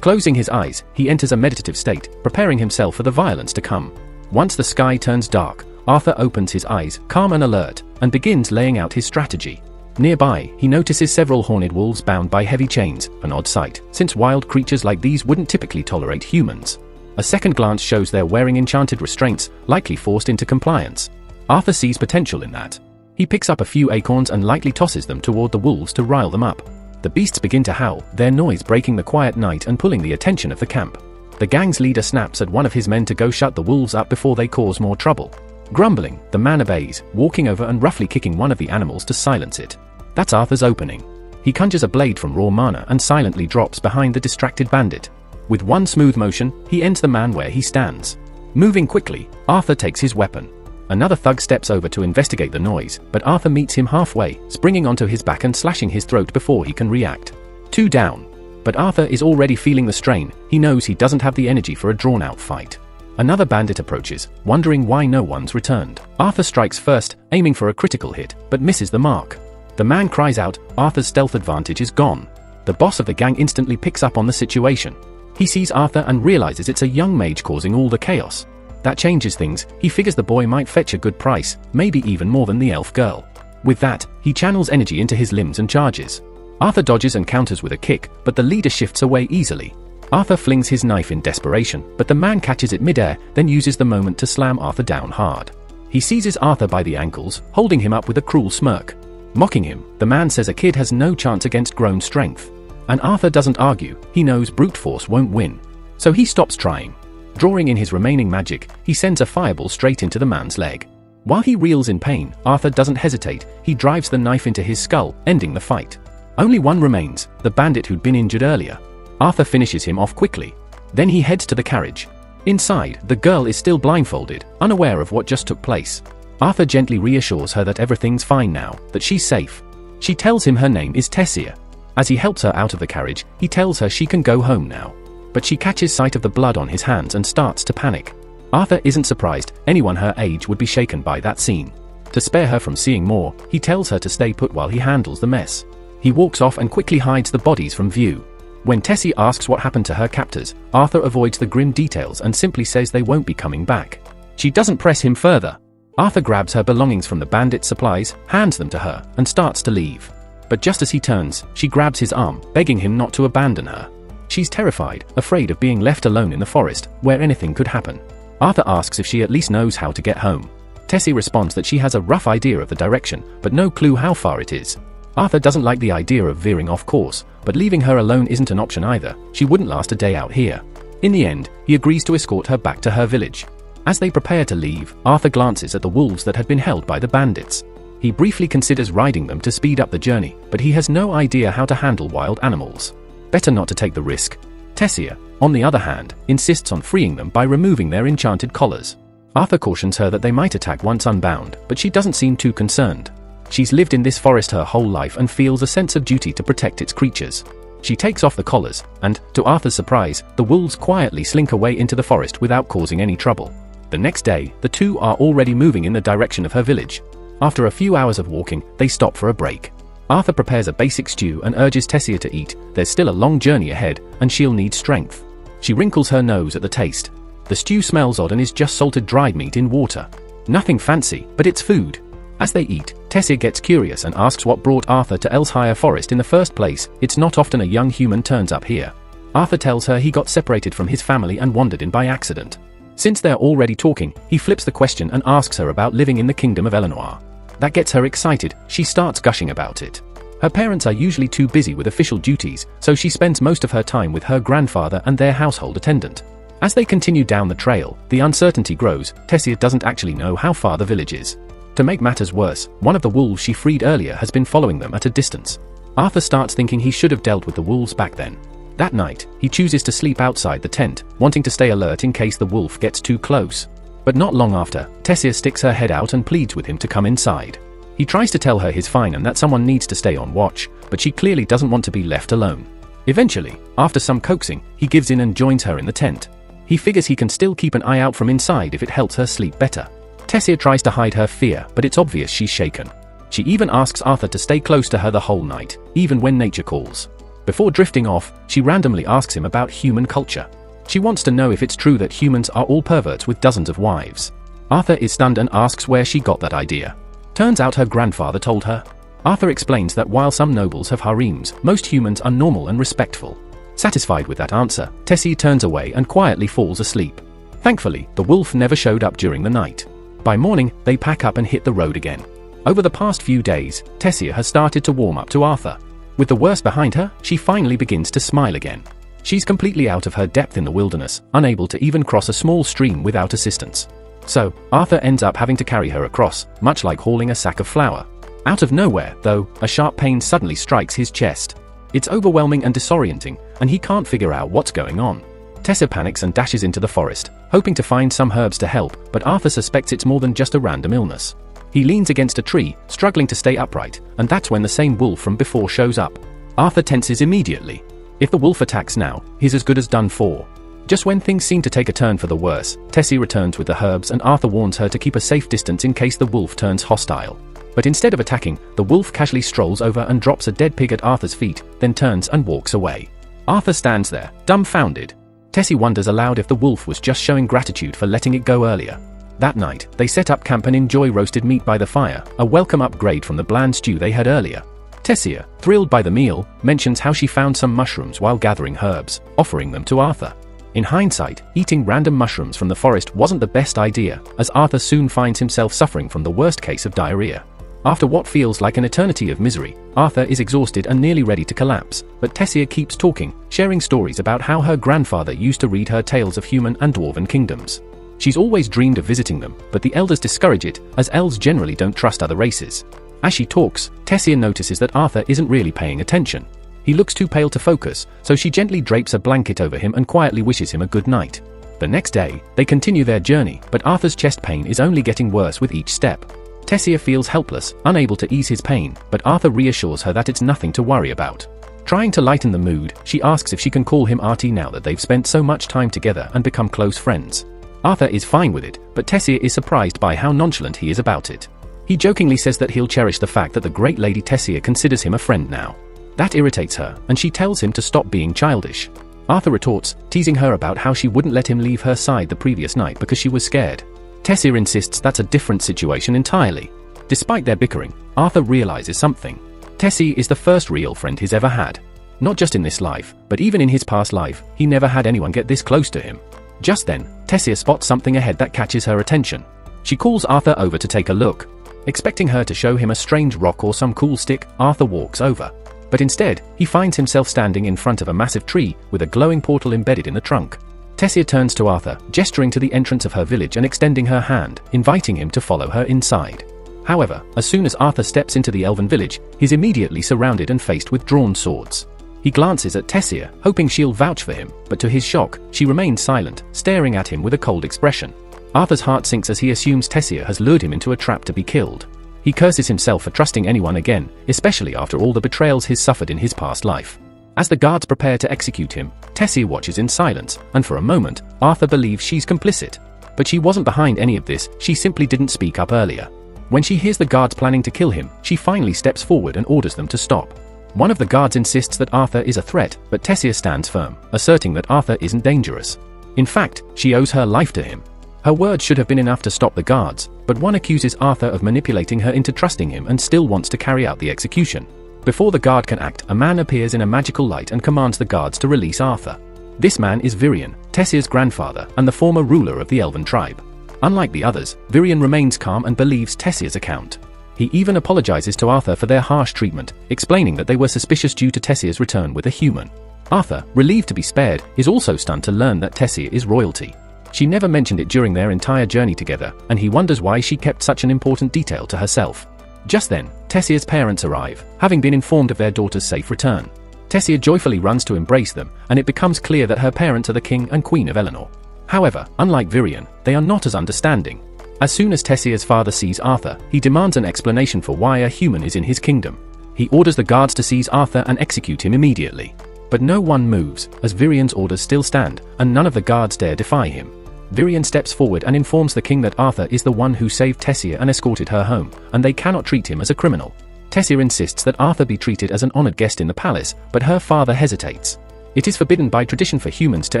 Speaker 1: Closing his eyes, he enters a meditative state, preparing himself for the violence to come. Once the sky turns dark, Arthur opens his eyes, calm and alert, and begins laying out his strategy. Nearby, he notices several horned wolves bound by heavy chains, an odd sight, since wild creatures like these wouldn't typically tolerate humans. A second glance shows they're wearing enchanted restraints, likely forced into compliance. Arthur sees potential in that. He picks up a few acorns and lightly tosses them toward the wolves to rile them up. The beasts begin to howl, their noise breaking the quiet night and pulling the attention of the camp. The gang's leader snaps at one of his men to go shut the wolves up before they cause more trouble. Grumbling, the man obeys, walking over and roughly kicking one of the animals to silence it. That's Arthur's opening. He conjures a blade from raw mana and silently drops behind the distracted bandit. With one smooth motion, he ends the man where he stands. Moving quickly, Arthur takes his weapon. Another thug steps over to investigate the noise, but Arthur meets him halfway, springing onto his back and slashing his throat before he can react. 2 down. But Arthur is already feeling the strain. He knows he doesn't have the energy for a drawn-out fight. Another bandit approaches, wondering why no one's returned. Arthur strikes first, aiming for a critical hit, but misses the mark. The man cries out, Arthur's stealth advantage is gone. The boss of the gang instantly picks up on the situation. He sees Arthur and realizes it's a young mage causing all the chaos. That changes things. He figures the boy might fetch a good price, maybe even more than the elf girl. With that, he channels energy into his limbs and charges. Arthur dodges and counters with a kick, but the leader shifts away easily. Arthur flings his knife in desperation, but the man catches it midair, then uses the moment to slam Arthur down hard. He seizes Arthur by the ankles, holding him up with a cruel smirk. Mocking him, the man says a kid has no chance against grown strength. And Arthur doesn't argue. He knows brute force won't win. So he stops trying. Drawing in his remaining magic, he sends a fireball straight into the man's leg. While he reels in pain, Arthur doesn't hesitate. He drives the knife into his skull, ending the fight. Only one remains, the bandit who'd been injured earlier. Arthur finishes him off quickly. Then he heads to the carriage. Inside, the girl is still blindfolded, unaware of what just took place. Arthur gently reassures her that everything's fine now, that she's safe. She tells him her name is Tessia. As he helps her out of the carriage, he tells her she can go home now. But she catches sight of the blood on his hands and starts to panic. Arthur isn't surprised. Anyone her age would be shaken by that scene. To spare her from seeing more, he tells her to stay put while he handles the mess. He walks off and quickly hides the bodies from view. When Tessia asks what happened to her captors, Arthur avoids the grim details and simply says they won't be coming back. She doesn't press him further. Arthur grabs her belongings from the bandit's supplies, hands them to her, and starts to leave. But just as he turns, she grabs his arm, begging him not to abandon her. She's terrified, afraid of being left alone in the forest, where anything could happen. Arthur asks if she at least knows how to get home. Tessia responds that she has a rough idea of the direction, but no clue how far it is. Arthur doesn't like the idea of veering off course, but leaving her alone isn't an option either. She wouldn't last a day out here. In the end, he agrees to escort her back to her village. As they prepare to leave, Arthur glances at the wolves that had been held by the bandits. He briefly considers riding them to speed up the journey, but he has no idea how to handle wild animals. Better not to take the risk. Tessia, on the other hand, insists on freeing them by removing their enchanted collars. Arthur cautions her that they might attack once unbound, but she doesn't seem too concerned. She's lived in this forest her whole life and feels a sense of duty to protect its creatures. She takes off the collars, and, to Arthur's surprise, the wolves quietly slink away into the forest without causing any trouble. The next day, the two are already moving in the direction of her village. After a few hours of walking, they stop for a break. Arthur prepares a basic stew and urges Tessia to eat. There's still a long journey ahead, and she'll need strength. She wrinkles her nose at the taste. The stew smells odd and is just salted dried meat in water. Nothing fancy, but it's food. As they eat, Tessia gets curious and asks what brought Arthur to Elshire Forest in the first place. It's not often a young human turns up here. Arthur tells her he got separated from his family and wandered in by accident. Since they're already talking, he flips the question and asks her about living in the kingdom of Eleanor. That gets her excited. She starts gushing about it. Her parents are usually too busy with official duties, so she spends most of her time with her grandfather and their household attendant. As they continue down the trail, the uncertainty grows. Tessia doesn't actually know how far the village is. To make matters worse, one of the wolves she freed earlier has been following them at a distance. Arthur starts thinking he should have dealt with the wolves back then. That night, he chooses to sleep outside the tent, wanting to stay alert in case the wolf gets too close. But not long after, Tessia sticks her head out and pleads with him to come inside. He tries to tell her he's fine and that someone needs to stay on watch, but she clearly doesn't want to be left alone. Eventually, after some coaxing, he gives in and joins her in the tent. He figures he can still keep an eye out from inside if it helps her sleep better. Tessia tries to hide her fear, but it's obvious she's shaken. She even asks Arthur to stay close to her the whole night, even when nature calls. Before drifting off, she randomly asks him about human culture. She wants to know if it's true that humans are all perverts with dozens of wives. Arthur is stunned and asks where she got that idea. Turns out her grandfather told her. Arthur explains that while some nobles have harems, most humans are normal and respectful. Satisfied with that answer, Tessia turns away and quietly falls asleep. Thankfully, the wolf never showed up during the night. By morning, they pack up and hit the road again. Over the past few days, Tessia has started to warm up to Arthur. With the worst behind her, she finally begins to smile again. She's completely out of her depth in the wilderness, unable to even cross a small stream without assistance. So, Arthur ends up having to carry her across, much like hauling a sack of flour. Out of nowhere, though, a sharp pain suddenly strikes his chest. It's overwhelming and disorienting, and he can't figure out what's going on. Tessia panics and dashes into the forest, hoping to find some herbs to help, but Arthur suspects it's more than just a random illness. He leans against a tree, struggling to stay upright, and that's when the same wolf from before shows up. Arthur tenses immediately. If the wolf attacks now, he's as good as done for. Just when things seem to take a turn for the worse, Tessia returns with the herbs and Arthur warns her to keep a safe distance in case the wolf turns hostile. But instead of attacking, the wolf casually strolls over and drops a dead pig at Arthur's feet, then turns and walks away. Arthur stands there, dumbfounded. Tessia wonders aloud if the wolf was just showing gratitude for letting it go earlier. That night, they set up camp and enjoy roasted meat by the fire, a welcome upgrade from the bland stew they had earlier. Tessia, thrilled by the meal, mentions how she found some mushrooms while gathering herbs, offering them to Arthur. In hindsight, eating random mushrooms from the forest wasn't the best idea, as Arthur soon finds himself suffering from the worst case of diarrhea. After what feels like an eternity of misery, Arthur is exhausted and nearly ready to collapse, but Tessia keeps talking, sharing stories about how her grandfather used to read her tales of human and dwarven kingdoms. She's always dreamed of visiting them, but the elders discourage it, as elves generally don't trust other races. As she talks, Tessia notices that Arthur isn't really paying attention. He looks too pale to focus, so she gently drapes a blanket over him and quietly wishes him a good night. The next day, they continue their journey, but Arthur's chest pain is only getting worse with each step. Tessia feels helpless, unable to ease his pain, but Arthur reassures her that it's nothing to worry about. Trying to lighten the mood, she asks if she can call him Artie now that they've spent so much time together and become close friends. Arthur is fine with it, but Tessia is surprised by how nonchalant he is about it. He jokingly says that he'll cherish the fact that the great Lady Tessia considers him a friend now. That irritates her, and she tells him to stop being childish. Arthur retorts, teasing her about how she wouldn't let him leave her side the previous night because she was scared. Tessia insists that's a different situation entirely. Despite their bickering, Arthur realizes something. Tessia is the first real friend he's ever had. Not just in this life, but even in his past life, he never had anyone get this close to him. Just then, Tessia spots something ahead that catches her attention. She calls Arthur over to take a look. Expecting her to show him a strange rock or some cool stick, Arthur walks over. But instead, he finds himself standing in front of a massive tree with a glowing portal embedded in the trunk. Tessia turns to Arthur, gesturing to the entrance of her village and extending her hand, inviting him to follow her inside. However, as soon as Arthur steps into the elven village, he's immediately surrounded and faced with drawn swords. He glances at Tessia, hoping she'll vouch for him, but to his shock, she remains silent, staring at him with a cold expression. Arthur's heart sinks as he assumes Tessia has lured him into a trap to be killed. He curses himself for trusting anyone again, especially after all the betrayals he's suffered in his past life. As the guards prepare to execute him, Tessia watches in silence, and for a moment, Arthur believes she's complicit. But she wasn't behind any of this, she simply didn't speak up earlier. When she hears the guards planning to kill him, she finally steps forward and orders them to stop. One of the guards insists that Arthur is a threat, but Tessia stands firm, asserting that Arthur isn't dangerous. In fact, she owes her life to him. Her words should have been enough to stop the guards, but one accuses Arthur of manipulating her into trusting him and still wants to carry out the execution. Before the guard can act, a man appears in a magical light and commands the guards to release Arthur. This man is Virion, Tessia's grandfather and the former ruler of the elven tribe. Unlike the others, Virion remains calm and believes Tessia's account. He even apologizes to Arthur for their harsh treatment, explaining that they were suspicious due to Tessia's return with a human. Arthur, relieved to be spared, is also stunned to learn that Tessia is royalty. She never mentioned it during their entire journey together, and he wonders why she kept such an important detail to herself. Just then, Tessia's parents arrive, having been informed of their daughter's safe return. Tessia joyfully runs to embrace them, and it becomes clear that her parents are the king and queen of Eleanor. However, unlike Virion, they are not as understanding. As soon as Tessia's father sees Arthur, he demands an explanation for why a human is in his kingdom. He orders the guards to seize Arthur and execute him immediately. But no one moves, as Virian's orders still stand, and none of the guards dare defy him. Virian steps forward and informs the king that Arthur is the one who saved Tessia and escorted her home, and they cannot treat him as a criminal. Tessia insists that Arthur be treated as an honored guest in the palace, but her father hesitates. It is forbidden by tradition for humans to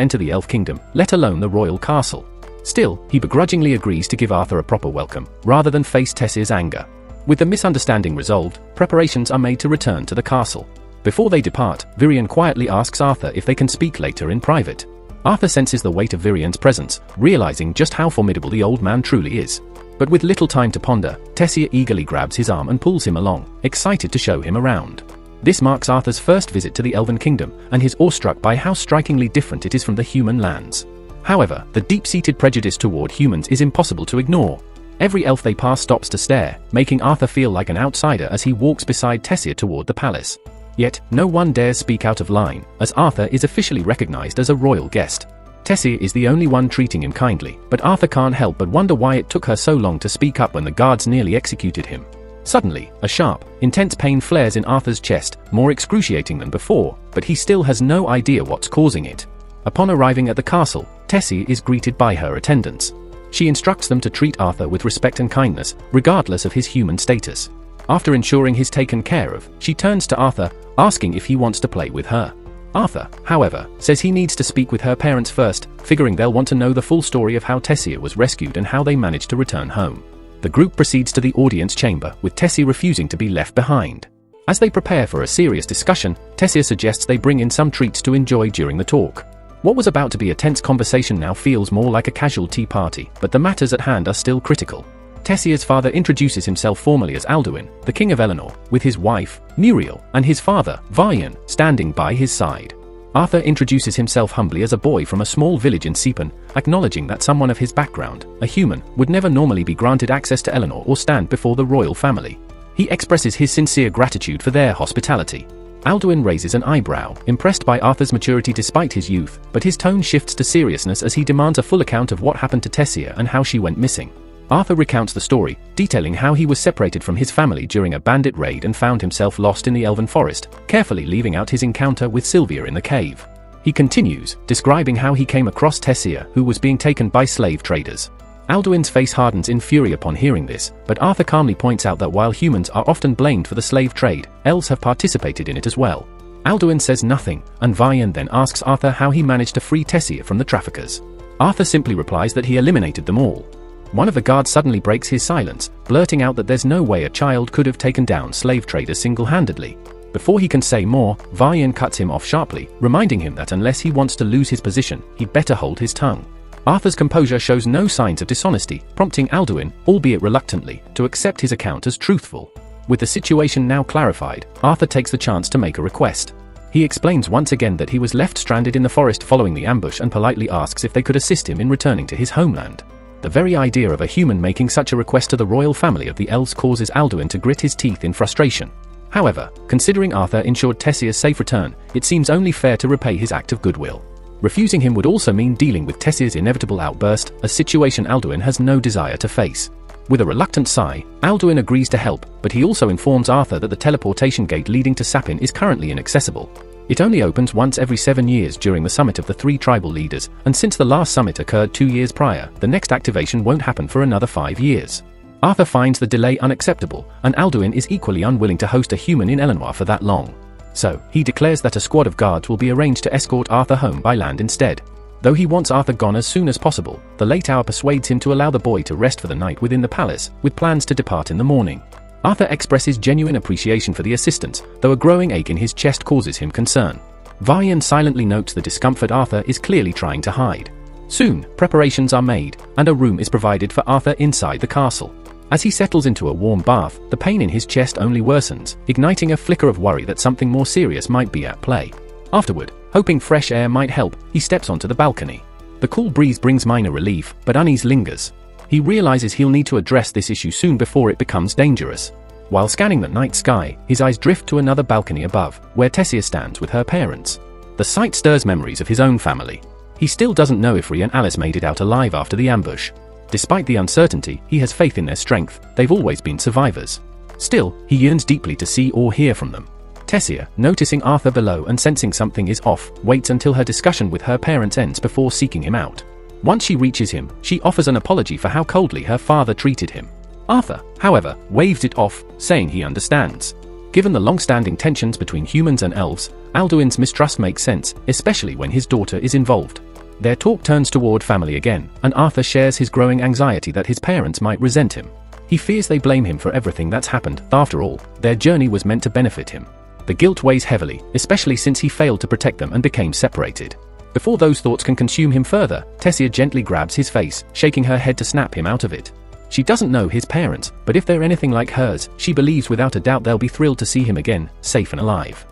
Speaker 1: enter the elf kingdom, let alone the royal castle. Still, he begrudgingly agrees to give Arthur a proper welcome, rather than face Tessia's anger. With the misunderstanding resolved, preparations are made to return to the castle. Before they depart, Virian quietly asks Arthur if they can speak later in private. Arthur senses the weight of Virian's presence, realizing just how formidable the old man truly is. But with little time to ponder, Tessia eagerly grabs his arm and pulls him along, excited to show him around. This marks Arthur's first visit to the elven kingdom, and he's awestruck by how strikingly different it is from the human lands. However, the deep-seated prejudice toward humans is impossible to ignore. Every elf they pass stops to stare, making Arthur feel like an outsider as he walks beside Tessia toward the palace. Yet, no one dares speak out of line, as Arthur is officially recognized as a royal guest. Tessia is the only one treating him kindly, but Arthur can't help but wonder why it took her so long to speak up when the guards nearly executed him. Suddenly, a sharp, intense pain flares in Arthur's chest, more excruciating than before, but he still has no idea what's causing it. Upon arriving at the castle, Tessia is greeted by her attendants. She instructs them to treat Arthur with respect and kindness, regardless of his human status. After ensuring he's taken care of, she turns to Arthur, asking if he wants to play with her. Arthur, however, says he needs to speak with her parents first, figuring they'll want to know the full story of how Tessia was rescued and how they managed to return home. The group proceeds to the audience chamber, with Tessia refusing to be left behind. As they prepare for a serious discussion, Tessia suggests they bring in some treats to enjoy during the talk. What was about to be a tense conversation now feels more like a casual tea party, but the matters at hand are still critical. Tessia's father introduces himself formally as Alduin, the king of Eleanor, with his wife, Muriel, and his father, Varian, standing by his side. Arthur introduces himself humbly as a boy from a small village in Seapen, acknowledging that someone of his background, a human, would never normally be granted access to Eleanor or stand before the royal family. He expresses his sincere gratitude for their hospitality. Alduin raises an eyebrow, impressed by Arthur's maturity despite his youth, but his tone shifts to seriousness as he demands a full account of what happened to Tessia and how she went missing. Arthur recounts the story, detailing how he was separated from his family during a bandit raid and found himself lost in the elven forest, carefully leaving out his encounter with Sylvia in the cave. He continues, describing how he came across Tessia, who was being taken by slave traders. Alduin's face hardens in fury upon hearing this, but Arthur calmly points out that while humans are often blamed for the slave trade, elves have participated in it as well. Alduin says nothing, and Varian then asks Arthur how he managed to free Tessia from the traffickers. Arthur simply replies that he eliminated them all. One of the guards suddenly breaks his silence, blurting out that there's no way a child could have taken down slave traders single-handedly. Before he can say more, Varian cuts him off sharply, reminding him that unless he wants to lose his position, he'd better hold his tongue. Arthur's composure shows no signs of dishonesty, prompting Alduin, albeit reluctantly, to accept his account as truthful. With the situation now clarified, Arthur takes the chance to make a request. He explains once again that he was left stranded in the forest following the ambush and politely asks if they could assist him in returning to his homeland. The very idea of a human making such a request to the royal family of the elves causes Alduin to grit his teeth in frustration. However, considering Arthur ensured Tessia's safe return, it seems only fair to repay his act of goodwill. Refusing him would also mean dealing with Tessia's inevitable outburst, a situation Alduin has no desire to face. With a reluctant sigh, Alduin agrees to help, but he also informs Arthur that the teleportation gate leading to Sapin is currently inaccessible. It only opens once every 7 years during the summit of the 3 tribal leaders, and since the last summit occurred 2 years prior, the next activation won't happen for another 5 years. Arthur finds the delay unacceptable, and Alduin is equally unwilling to host a human in Eleanor for that long. So, he declares that a squad of guards will be arranged to escort Arthur home by land instead. Though he wants Arthur gone as soon as possible, the late hour persuades him to allow the boy to rest for the night within the palace, with plans to depart in the morning. Arthur expresses genuine appreciation for the assistance, though a growing ache in his chest causes him concern. Varian silently notes the discomfort Arthur is clearly trying to hide. Soon, preparations are made, and a room is provided for Arthur inside the castle. As he settles into a warm bath, the pain in his chest only worsens, igniting a flicker of worry that something more serious might be at play. Afterward, hoping fresh air might help, he steps onto the balcony. The cool breeze brings minor relief, but unease lingers. He realizes he'll need to address this issue soon before it becomes dangerous. While scanning the night sky, his eyes drift to another balcony above, where Tessia stands with her parents. The sight stirs memories of his own family. He still doesn't know if Rhea and Alice made it out alive after the ambush. Despite the uncertainty, he has faith in their strength. They've always been survivors. Still, he yearns deeply to see or hear from them. Tessia, noticing Arthur below and sensing something is off, waits until her discussion with her parents ends before seeking him out. Once she reaches him, she offers an apology for how coldly her father treated him. Arthur, however, waves it off, saying he understands. Given the long-standing tensions between humans and elves, Alduin's mistrust makes sense, especially when his daughter is involved. Their talk turns toward family again, and Arthur shares his growing anxiety that his parents might resent him. He fears they blame him for everything that's happened. After all, their journey was meant to benefit him. The guilt weighs heavily, especially since he failed to protect them and became separated. Before those thoughts can consume him further, Tessia gently grabs his face, shaking her head to snap him out of it. She doesn't know his parents, but if they're anything like hers, she believes without a doubt they'll be thrilled to see him again, safe and alive.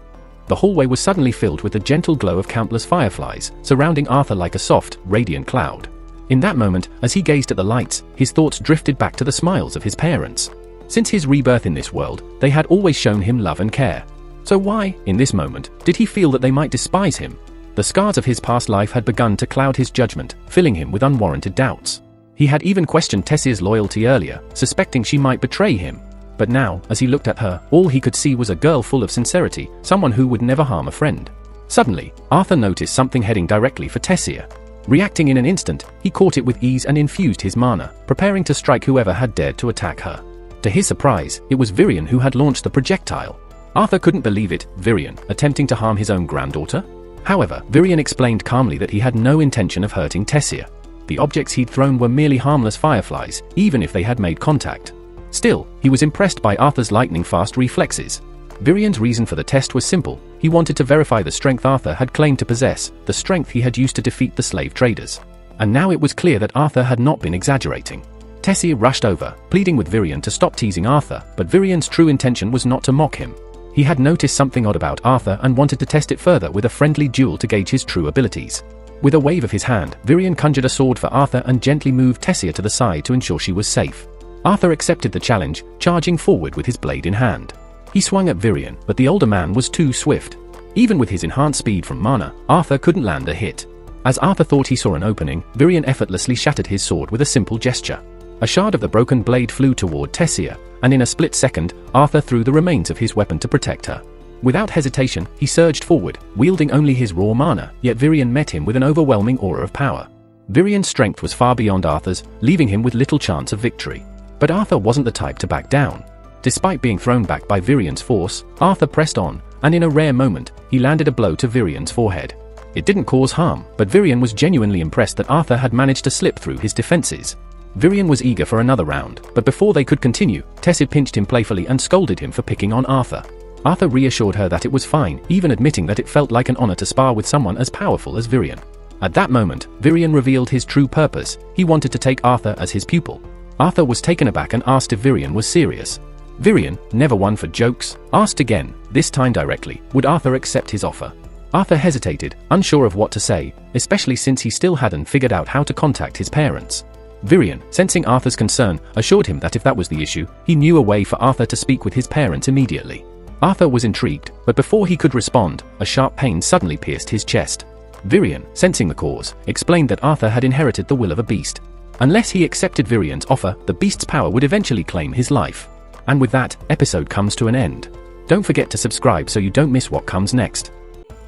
Speaker 1: The hallway was suddenly filled with the gentle glow of countless fireflies, surrounding Arthur like a soft, radiant cloud. In that moment, as he gazed at the lights, his thoughts drifted back to the smiles of his parents. Since his rebirth in this world, they had always shown him love and care. So why, in this moment, did he feel that they might despise him? The scars of his past life had begun to cloud his judgment, filling him with unwarranted doubts. He had even questioned Tessia's loyalty earlier, suspecting she might betray him. But now, as he looked at her, all he could see was a girl full of sincerity, someone who would never harm a friend. Suddenly, Arthur noticed something heading directly for Tessia. Reacting in an instant, he caught it with ease and infused his mana, preparing to strike whoever had dared to attack her. To his surprise, it was Virion who had launched the projectile. Arthur couldn't believe it, Virion, attempting to harm his own granddaughter? However, Virion explained calmly that he had no intention of hurting Tessia. The objects he'd thrown were merely harmless fireflies, even if they had made contact. Still, he was impressed by Arthur's lightning-fast reflexes. Virion's reason for the test was simple. He wanted to verify the strength Arthur had claimed to possess, the strength he had used to defeat the slave traders. And now it was clear that Arthur had not been exaggerating. Tessia rushed over, pleading with Virion to stop teasing Arthur, but Virion's true intention was not to mock him. He had noticed something odd about Arthur and wanted to test it further with a friendly duel to gauge his true abilities. With a wave of his hand, Virion conjured a sword for Arthur and gently moved Tessia to the side to ensure she was safe. Arthur accepted the challenge, charging forward with his blade in hand. He swung at Virion, but the older man was too swift. Even with his enhanced speed from mana, Arthur couldn't land a hit. As Arthur thought he saw an opening, Virion effortlessly shattered his sword with a simple gesture. A shard of the broken blade flew toward Tessia, and in a split second, Arthur threw the remains of his weapon to protect her. Without hesitation, he surged forward, wielding only his raw mana, yet Virion met him with an overwhelming aura of power. Virion's strength was far beyond Arthur's, leaving him with little chance of victory. But Arthur wasn't the type to back down. Despite being thrown back by Virion's force, Arthur pressed on, and in a rare moment, he landed a blow to Virion's forehead. It didn't cause harm, but Virion was genuinely impressed that Arthur had managed to slip through his defenses. Virion was eager for another round, but before they could continue, Tessia pinched him playfully and scolded him for picking on Arthur. Arthur reassured her that it was fine, even admitting that it felt like an honor to spar with someone as powerful as Virion. At that moment, Virion revealed his true purpose. He wanted to take Arthur as his pupil. Arthur was taken aback and asked if Virion was serious. Virion, never one for jokes, asked again, this time directly, would Arthur accept his offer. Arthur hesitated, unsure of what to say, especially since he still hadn't figured out how to contact his parents. Virion, sensing Arthur's concern, assured him that if that was the issue, he knew a way for Arthur to speak with his parents immediately. Arthur was intrigued, but before he could respond, a sharp pain suddenly pierced his chest. Virion, sensing the cause, explained that Arthur had inherited the will of a beast. Unless he accepted Virion's offer, the beast's power would eventually claim his life. And with that, episode comes to an end. Don't forget to subscribe so you don't miss what comes next.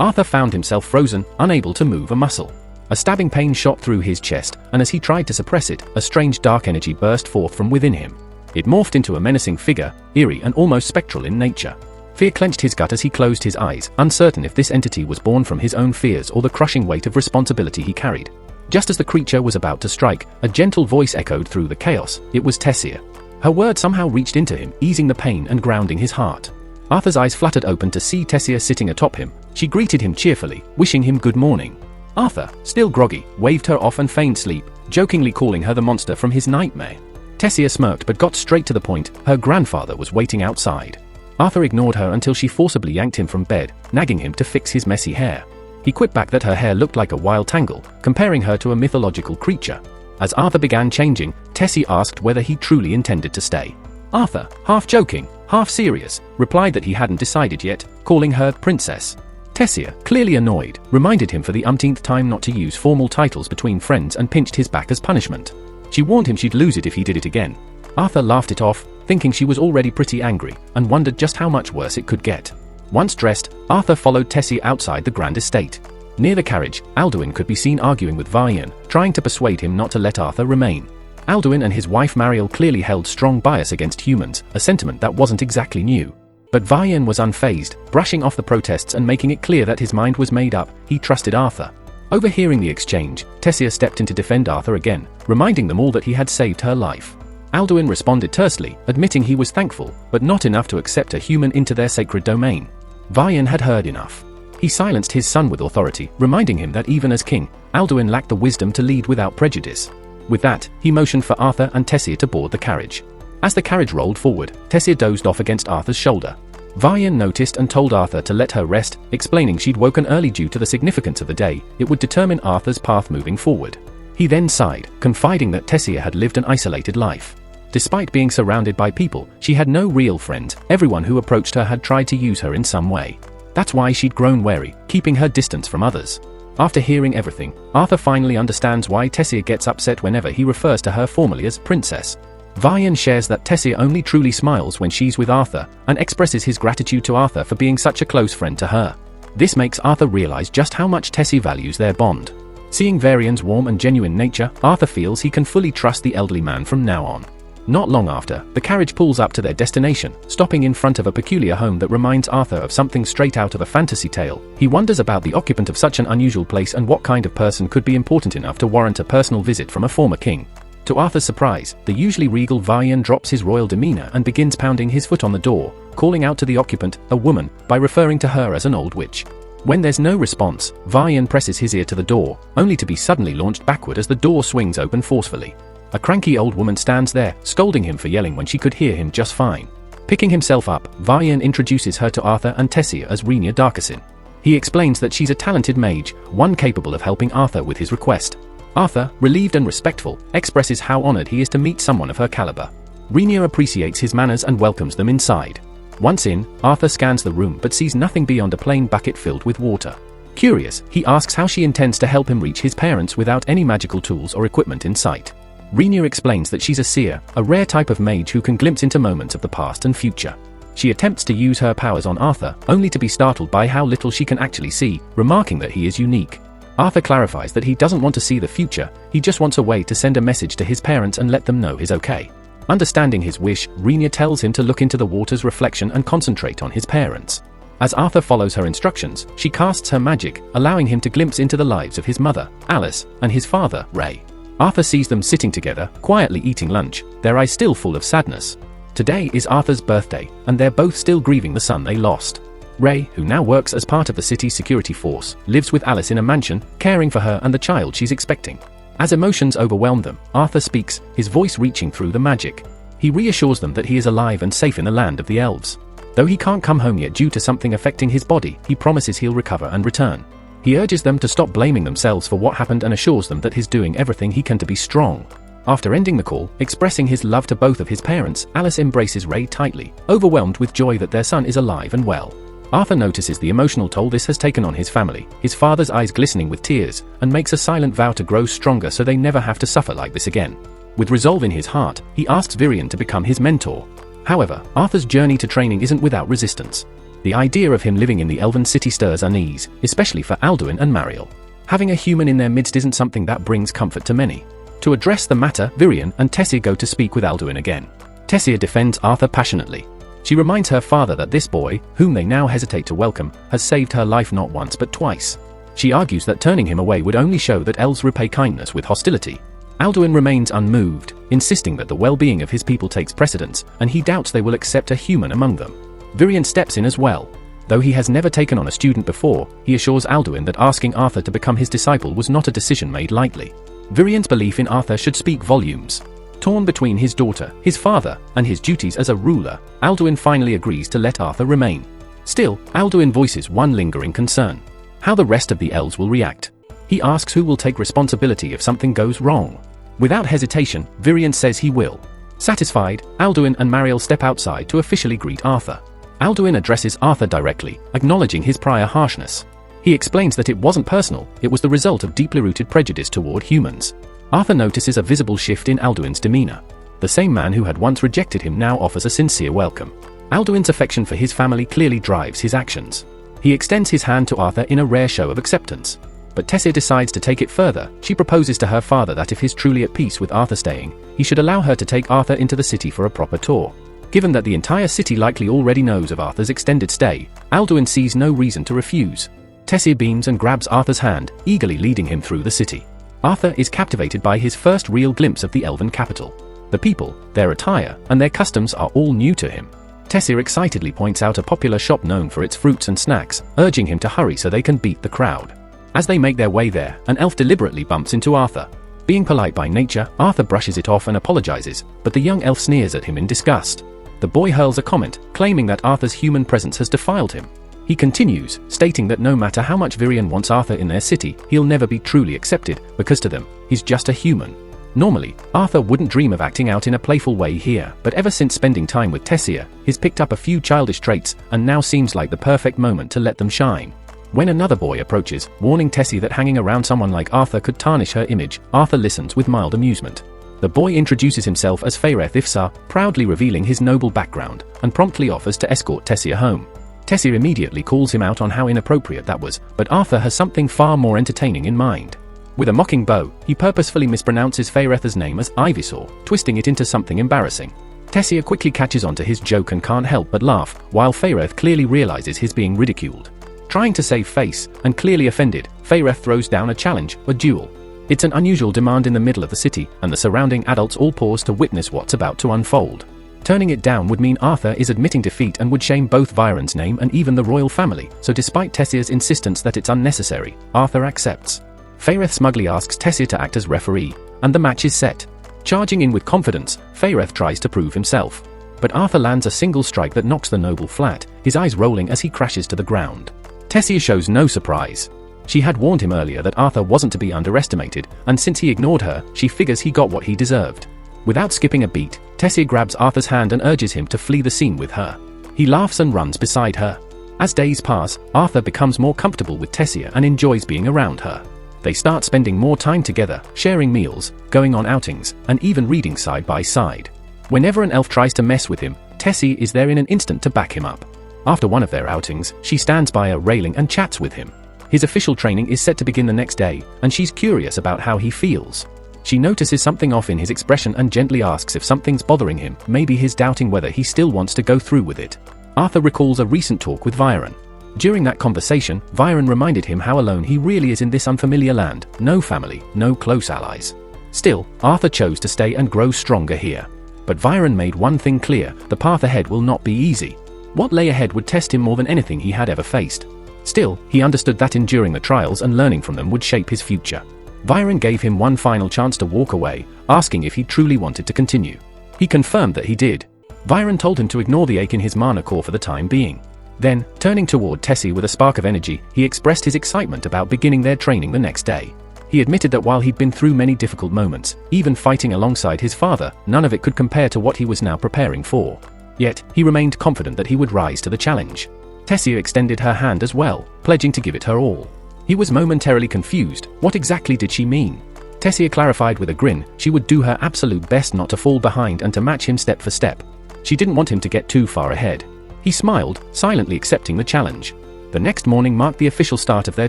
Speaker 1: Arthur found himself frozen, unable to move a muscle. A stabbing pain shot through his chest, and as he tried to suppress it, a strange dark energy burst forth from within him. It morphed into a menacing figure, eerie and almost spectral in nature. Fear clenched his gut as he closed his eyes, uncertain if this entity was born from his own fears or the crushing weight of responsibility he carried. Just as the creature was about to strike, a gentle voice echoed through the chaos. It was Tessia. Her words somehow reached into him, easing the pain and grounding his heart. Arthur's eyes fluttered open to see Tessia sitting atop him. She greeted him cheerfully, wishing him good morning. Arthur, still groggy, waved her off and feigned sleep, jokingly calling her the monster from his nightmare. Tessia smirked but got straight to the point. Her grandfather was waiting outside. Arthur ignored her until she forcibly yanked him from bed, nagging him to fix his messy hair. He quipped back that her hair looked like a wild tangle, comparing her to a mythological creature. As Arthur began changing, Tessia asked whether he truly intended to stay. Arthur, half joking, half serious, replied that he hadn't decided yet, calling her princess. Tessia, clearly annoyed, reminded him for the umpteenth time not to use formal titles between friends and pinched his back as punishment. She warned him she'd lose it if he did it again. Arthur laughed it off, thinking she was already pretty angry, and wondered just how much worse it could get. Once dressed, Arthur followed Tessia outside the grand estate. Near the carriage, Alduin could be seen arguing with Vian, trying to persuade him not to let Arthur remain. Alduin and his wife Mariel clearly held strong bias against humans, a sentiment that wasn't exactly new. But Vian was unfazed, brushing off the protests and making it clear that his mind was made up. He trusted Arthur. Overhearing the exchange, Tessia stepped in to defend Arthur again, reminding them all that he had saved her life. Alduin responded tersely, admitting he was thankful, but not enough to accept a human into their sacred domain. Vian had heard enough. He silenced his son with authority, reminding him that even as king, Alduin lacked the wisdom to lead without prejudice. With that, he motioned for Arthur and Tessia to board the carriage. As the carriage rolled forward, Tessia dozed off against Arthur's shoulder. Vian noticed and told Arthur to let her rest, explaining she'd woken early due to the significance of the day. It would determine Arthur's path moving forward. He then sighed, confiding that Tessia had lived an isolated life. Despite being surrounded by people, she had no real friends. Everyone who approached her had tried to use her in some way. That's why she'd grown wary, keeping her distance from others. After hearing everything, Arthur finally understands why Tessia gets upset whenever he refers to her formally as princess. Vian shares that Tessia only truly smiles when she's with Arthur, and expresses his gratitude to Arthur for being such a close friend to her. This makes Arthur realize just how much Tessia values their bond. Seeing Varian's warm and genuine nature, Arthur feels he can fully trust the elderly man from now on. Not long after, the carriage pulls up to their destination, stopping in front of a peculiar home that reminds Arthur of something straight out of a fantasy tale. He wonders about the occupant of such an unusual place and what kind of person could be important enough to warrant a personal visit from a former king. To Arthur's surprise, the usually regal Vian drops his royal demeanor and begins pounding his foot on the door, calling out to the occupant, a woman, by referring to her as an old witch. When there's no response, Vian presses his ear to the door, only to be suddenly launched backward as the door swings open forcefully. A cranky old woman stands there, scolding him for yelling when she could hear him just fine. Picking himself up, Vian introduces her to Arthur and Tessia as Renia Darkassin. He explains that she's a talented mage, one capable of helping Arthur with his request. Arthur, relieved and respectful, expresses how honored he is to meet someone of her caliber. Renia appreciates his manners and welcomes them inside. Once in, Arthur scans the room but sees nothing beyond a plain bucket filled with water. Curious, he asks how she intends to help him reach his parents without any magical tools or equipment in sight. Renia explains that she's a seer, a rare type of mage who can glimpse into moments of the past and future. She attempts to use her powers on Arthur, only to be startled by how little she can actually see, remarking that he is unique. Arthur clarifies that he doesn't want to see the future, he just wants a way to send a message to his parents and let them know he's okay. Understanding his wish, Renia tells him to look into the water's reflection and concentrate on his parents. As Arthur follows her instructions, she casts her magic, allowing him to glimpse into the lives of his mother, Alice, and his father, Ray. Arthur sees them sitting together, quietly eating lunch, their eyes still full of sadness. Today is Arthur's birthday, and they're both still grieving the son they lost. Ray, who now works as part of the city's security force, lives with Alice in a mansion, caring for her and the child she's expecting. As emotions overwhelm them, Arthur speaks, his voice reaching through the magic. He reassures them that he is alive and safe in the land of the elves. Though he can't come home yet due to something affecting his body, he promises he'll recover and return. He urges them to stop blaming themselves for what happened and assures them that he's doing everything he can to be strong. After ending the call, expressing his love to both of his parents, Alice embraces Ray tightly, overwhelmed with joy that their son is alive and well. Arthur notices the emotional toll this has taken on his family, his father's eyes glistening with tears, and makes a silent vow to grow stronger so they never have to suffer like this again. With resolve in his heart, he asks Virian to become his mentor. However, Arthur's journey to training isn't without resistance. The idea of him living in the elven city stirs unease, especially for Alduin and Mariel. Having a human in their midst isn't something that brings comfort to many. To address the matter, Virian and Tessia go to speak with Alduin again. Tessia defends Arthur passionately. She reminds her father that this boy, whom they now hesitate to welcome, has saved her life not once but twice. She argues that turning him away would only show that elves repay kindness with hostility. Alduin remains unmoved, insisting that the well-being of his people takes precedence, and he doubts they will accept a human among them. Virian steps in as well. Though he has never taken on a student before, he assures Alduin that asking Arthur to become his disciple was not a decision made lightly. Virian's belief in Arthur should speak volumes. Torn between his daughter, his father, and his duties as a ruler, Alduin finally agrees to let Arthur remain. Still, Alduin voices one lingering concern: how the rest of the elves will react. He asks who will take responsibility if something goes wrong. Without hesitation, Virian says he will. Satisfied, Alduin and Mariel step outside to officially greet Arthur. Alduin addresses Arthur directly, acknowledging his prior harshness. He explains that it wasn't personal, it was the result of deeply rooted prejudice toward humans. Arthur notices a visible shift in Alduin's demeanor. The same man who had once rejected him now offers a sincere welcome. Alduin's affection for his family clearly drives his actions. He extends his hand to Arthur in a rare show of acceptance. But Tessia decides to take it further. She proposes to her father that if he's truly at peace with Arthur staying, he should allow her to take Arthur into the city for a proper tour. Given that the entire city likely already knows of Arthur's extended stay, Alduin sees no reason to refuse. Tessia beams and grabs Arthur's hand, eagerly leading him through the city. Arthur is captivated by his first real glimpse of the elven capital. The people, their attire, and their customs are all new to him. Tessia excitedly points out a popular shop known for its fruits and snacks, urging him to hurry so they can beat the crowd. As they make their way there, an elf deliberately bumps into Arthur. Being polite by nature, Arthur brushes it off and apologizes, but the young elf sneers at him in disgust. The boy hurls a comment, claiming that Arthur's human presence has defiled him. He continues, stating that no matter how much Virion wants Arthur in their city, he'll never be truly accepted, because to them, he's just a human. Normally, Arthur wouldn't dream of acting out in a playful way here, but ever since spending time with Tessia, he's picked up a few childish traits, and now seems like the perfect moment to let them shine. When another boy approaches, warning Tessia that hanging around someone like Arthur could tarnish her image, Arthur listens with mild amusement. The boy introduces himself as Faereth Ifsar, proudly revealing his noble background, and promptly offers to escort Tessia home. Tessia immediately calls him out on how inappropriate that was, but Arthur has something far more entertaining in mind. With a mocking bow, he purposefully mispronounces Faereth's name as Ivysaur, twisting it into something embarrassing. Tessia quickly catches on to his joke and can't help but laugh, while Faereth clearly realizes he's being ridiculed. Trying to save face, and clearly offended, Faereth throws down a challenge, a duel. It's an unusual demand in the middle of the city, and the surrounding adults all pause to witness what's about to unfold. Turning it down would mean Arthur is admitting defeat and would shame both Viron's name and even the royal family, so despite Tessia's insistence that it's unnecessary, Arthur accepts. Faereth smugly asks Tessia to act as referee, and the match is set. Charging in with confidence, Faereth tries to prove himself. But Arthur lands a single strike that knocks the noble flat, his eyes rolling as he crashes to the ground. Tessia shows no surprise. She had warned him earlier that Arthur wasn't to be underestimated, and since he ignored her, she figures he got what he deserved. Without skipping a beat, Tessia grabs Arthur's hand and urges him to flee the scene with her. He laughs and runs beside her. As days pass, Arthur becomes more comfortable with Tessia and enjoys being around her. They start spending more time together, sharing meals, going on outings, and even reading side by side. Whenever an elf tries to mess with him, Tessia is there in an instant to back him up. After one of their outings, she stands by a railing and chats with him. His official training is set to begin the next day, and she's curious about how he feels. She notices something off in his expression and gently asks if something's bothering him, maybe he's doubting whether he still wants to go through with it. Arthur recalls a recent talk with Viron. During that conversation, Viron reminded him how alone he really is in this unfamiliar land, no family, no close allies. Still, Arthur chose to stay and grow stronger here. But Viron made one thing clear, the path ahead will not be easy. What lay ahead would test him more than anything he had ever faced. Still, he understood that enduring the trials and learning from them would shape his future. Viron gave him one final chance to walk away, asking if he truly wanted to continue. He confirmed that he did. Viron told him to ignore the ache in his mana core for the time being. Then, turning toward Tessia with a spark of energy, he expressed his excitement about beginning their training the next day. He admitted that while he'd been through many difficult moments, even fighting alongside his father, none of it could compare to what he was now preparing for. Yet, he remained confident that he would rise to the challenge. Tessia extended her hand as well, pledging to give it her all. He was momentarily confused. What exactly did she mean? Tessia clarified with a grin, she would do her absolute best not to fall behind and to match him step for step. She didn't want him to get too far ahead. He smiled, silently accepting the challenge. The next morning marked the official start of their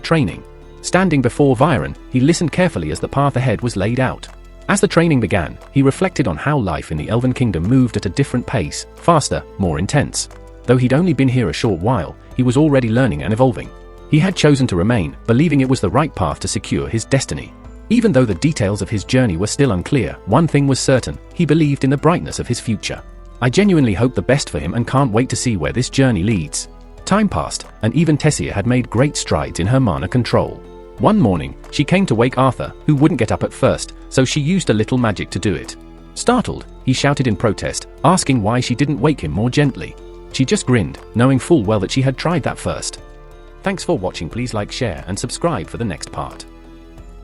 Speaker 1: training. Standing before Viron, he listened carefully as the path ahead was laid out. As the training began, he reflected on how life in the Elven Kingdom moved at a different pace, faster, more intense. Though he'd only been here a short while, he was already learning and evolving. He had chosen to remain, believing it was the right path to secure his destiny. Even though the details of his journey were still unclear, one thing was certain, he believed in the brightness of his future. I genuinely hope the best for him and can't wait to see where this journey leads. Time passed, and even Tessia had made great strides in her mana control. One morning, she came to wake Arthur, who wouldn't get up at first, so she used a little magic to do it. Startled, he shouted in protest, asking why she didn't wake him more gently. She just grinned, knowing full well that she had tried that first. Thanks for watching. Please like, share, and subscribe for the next part.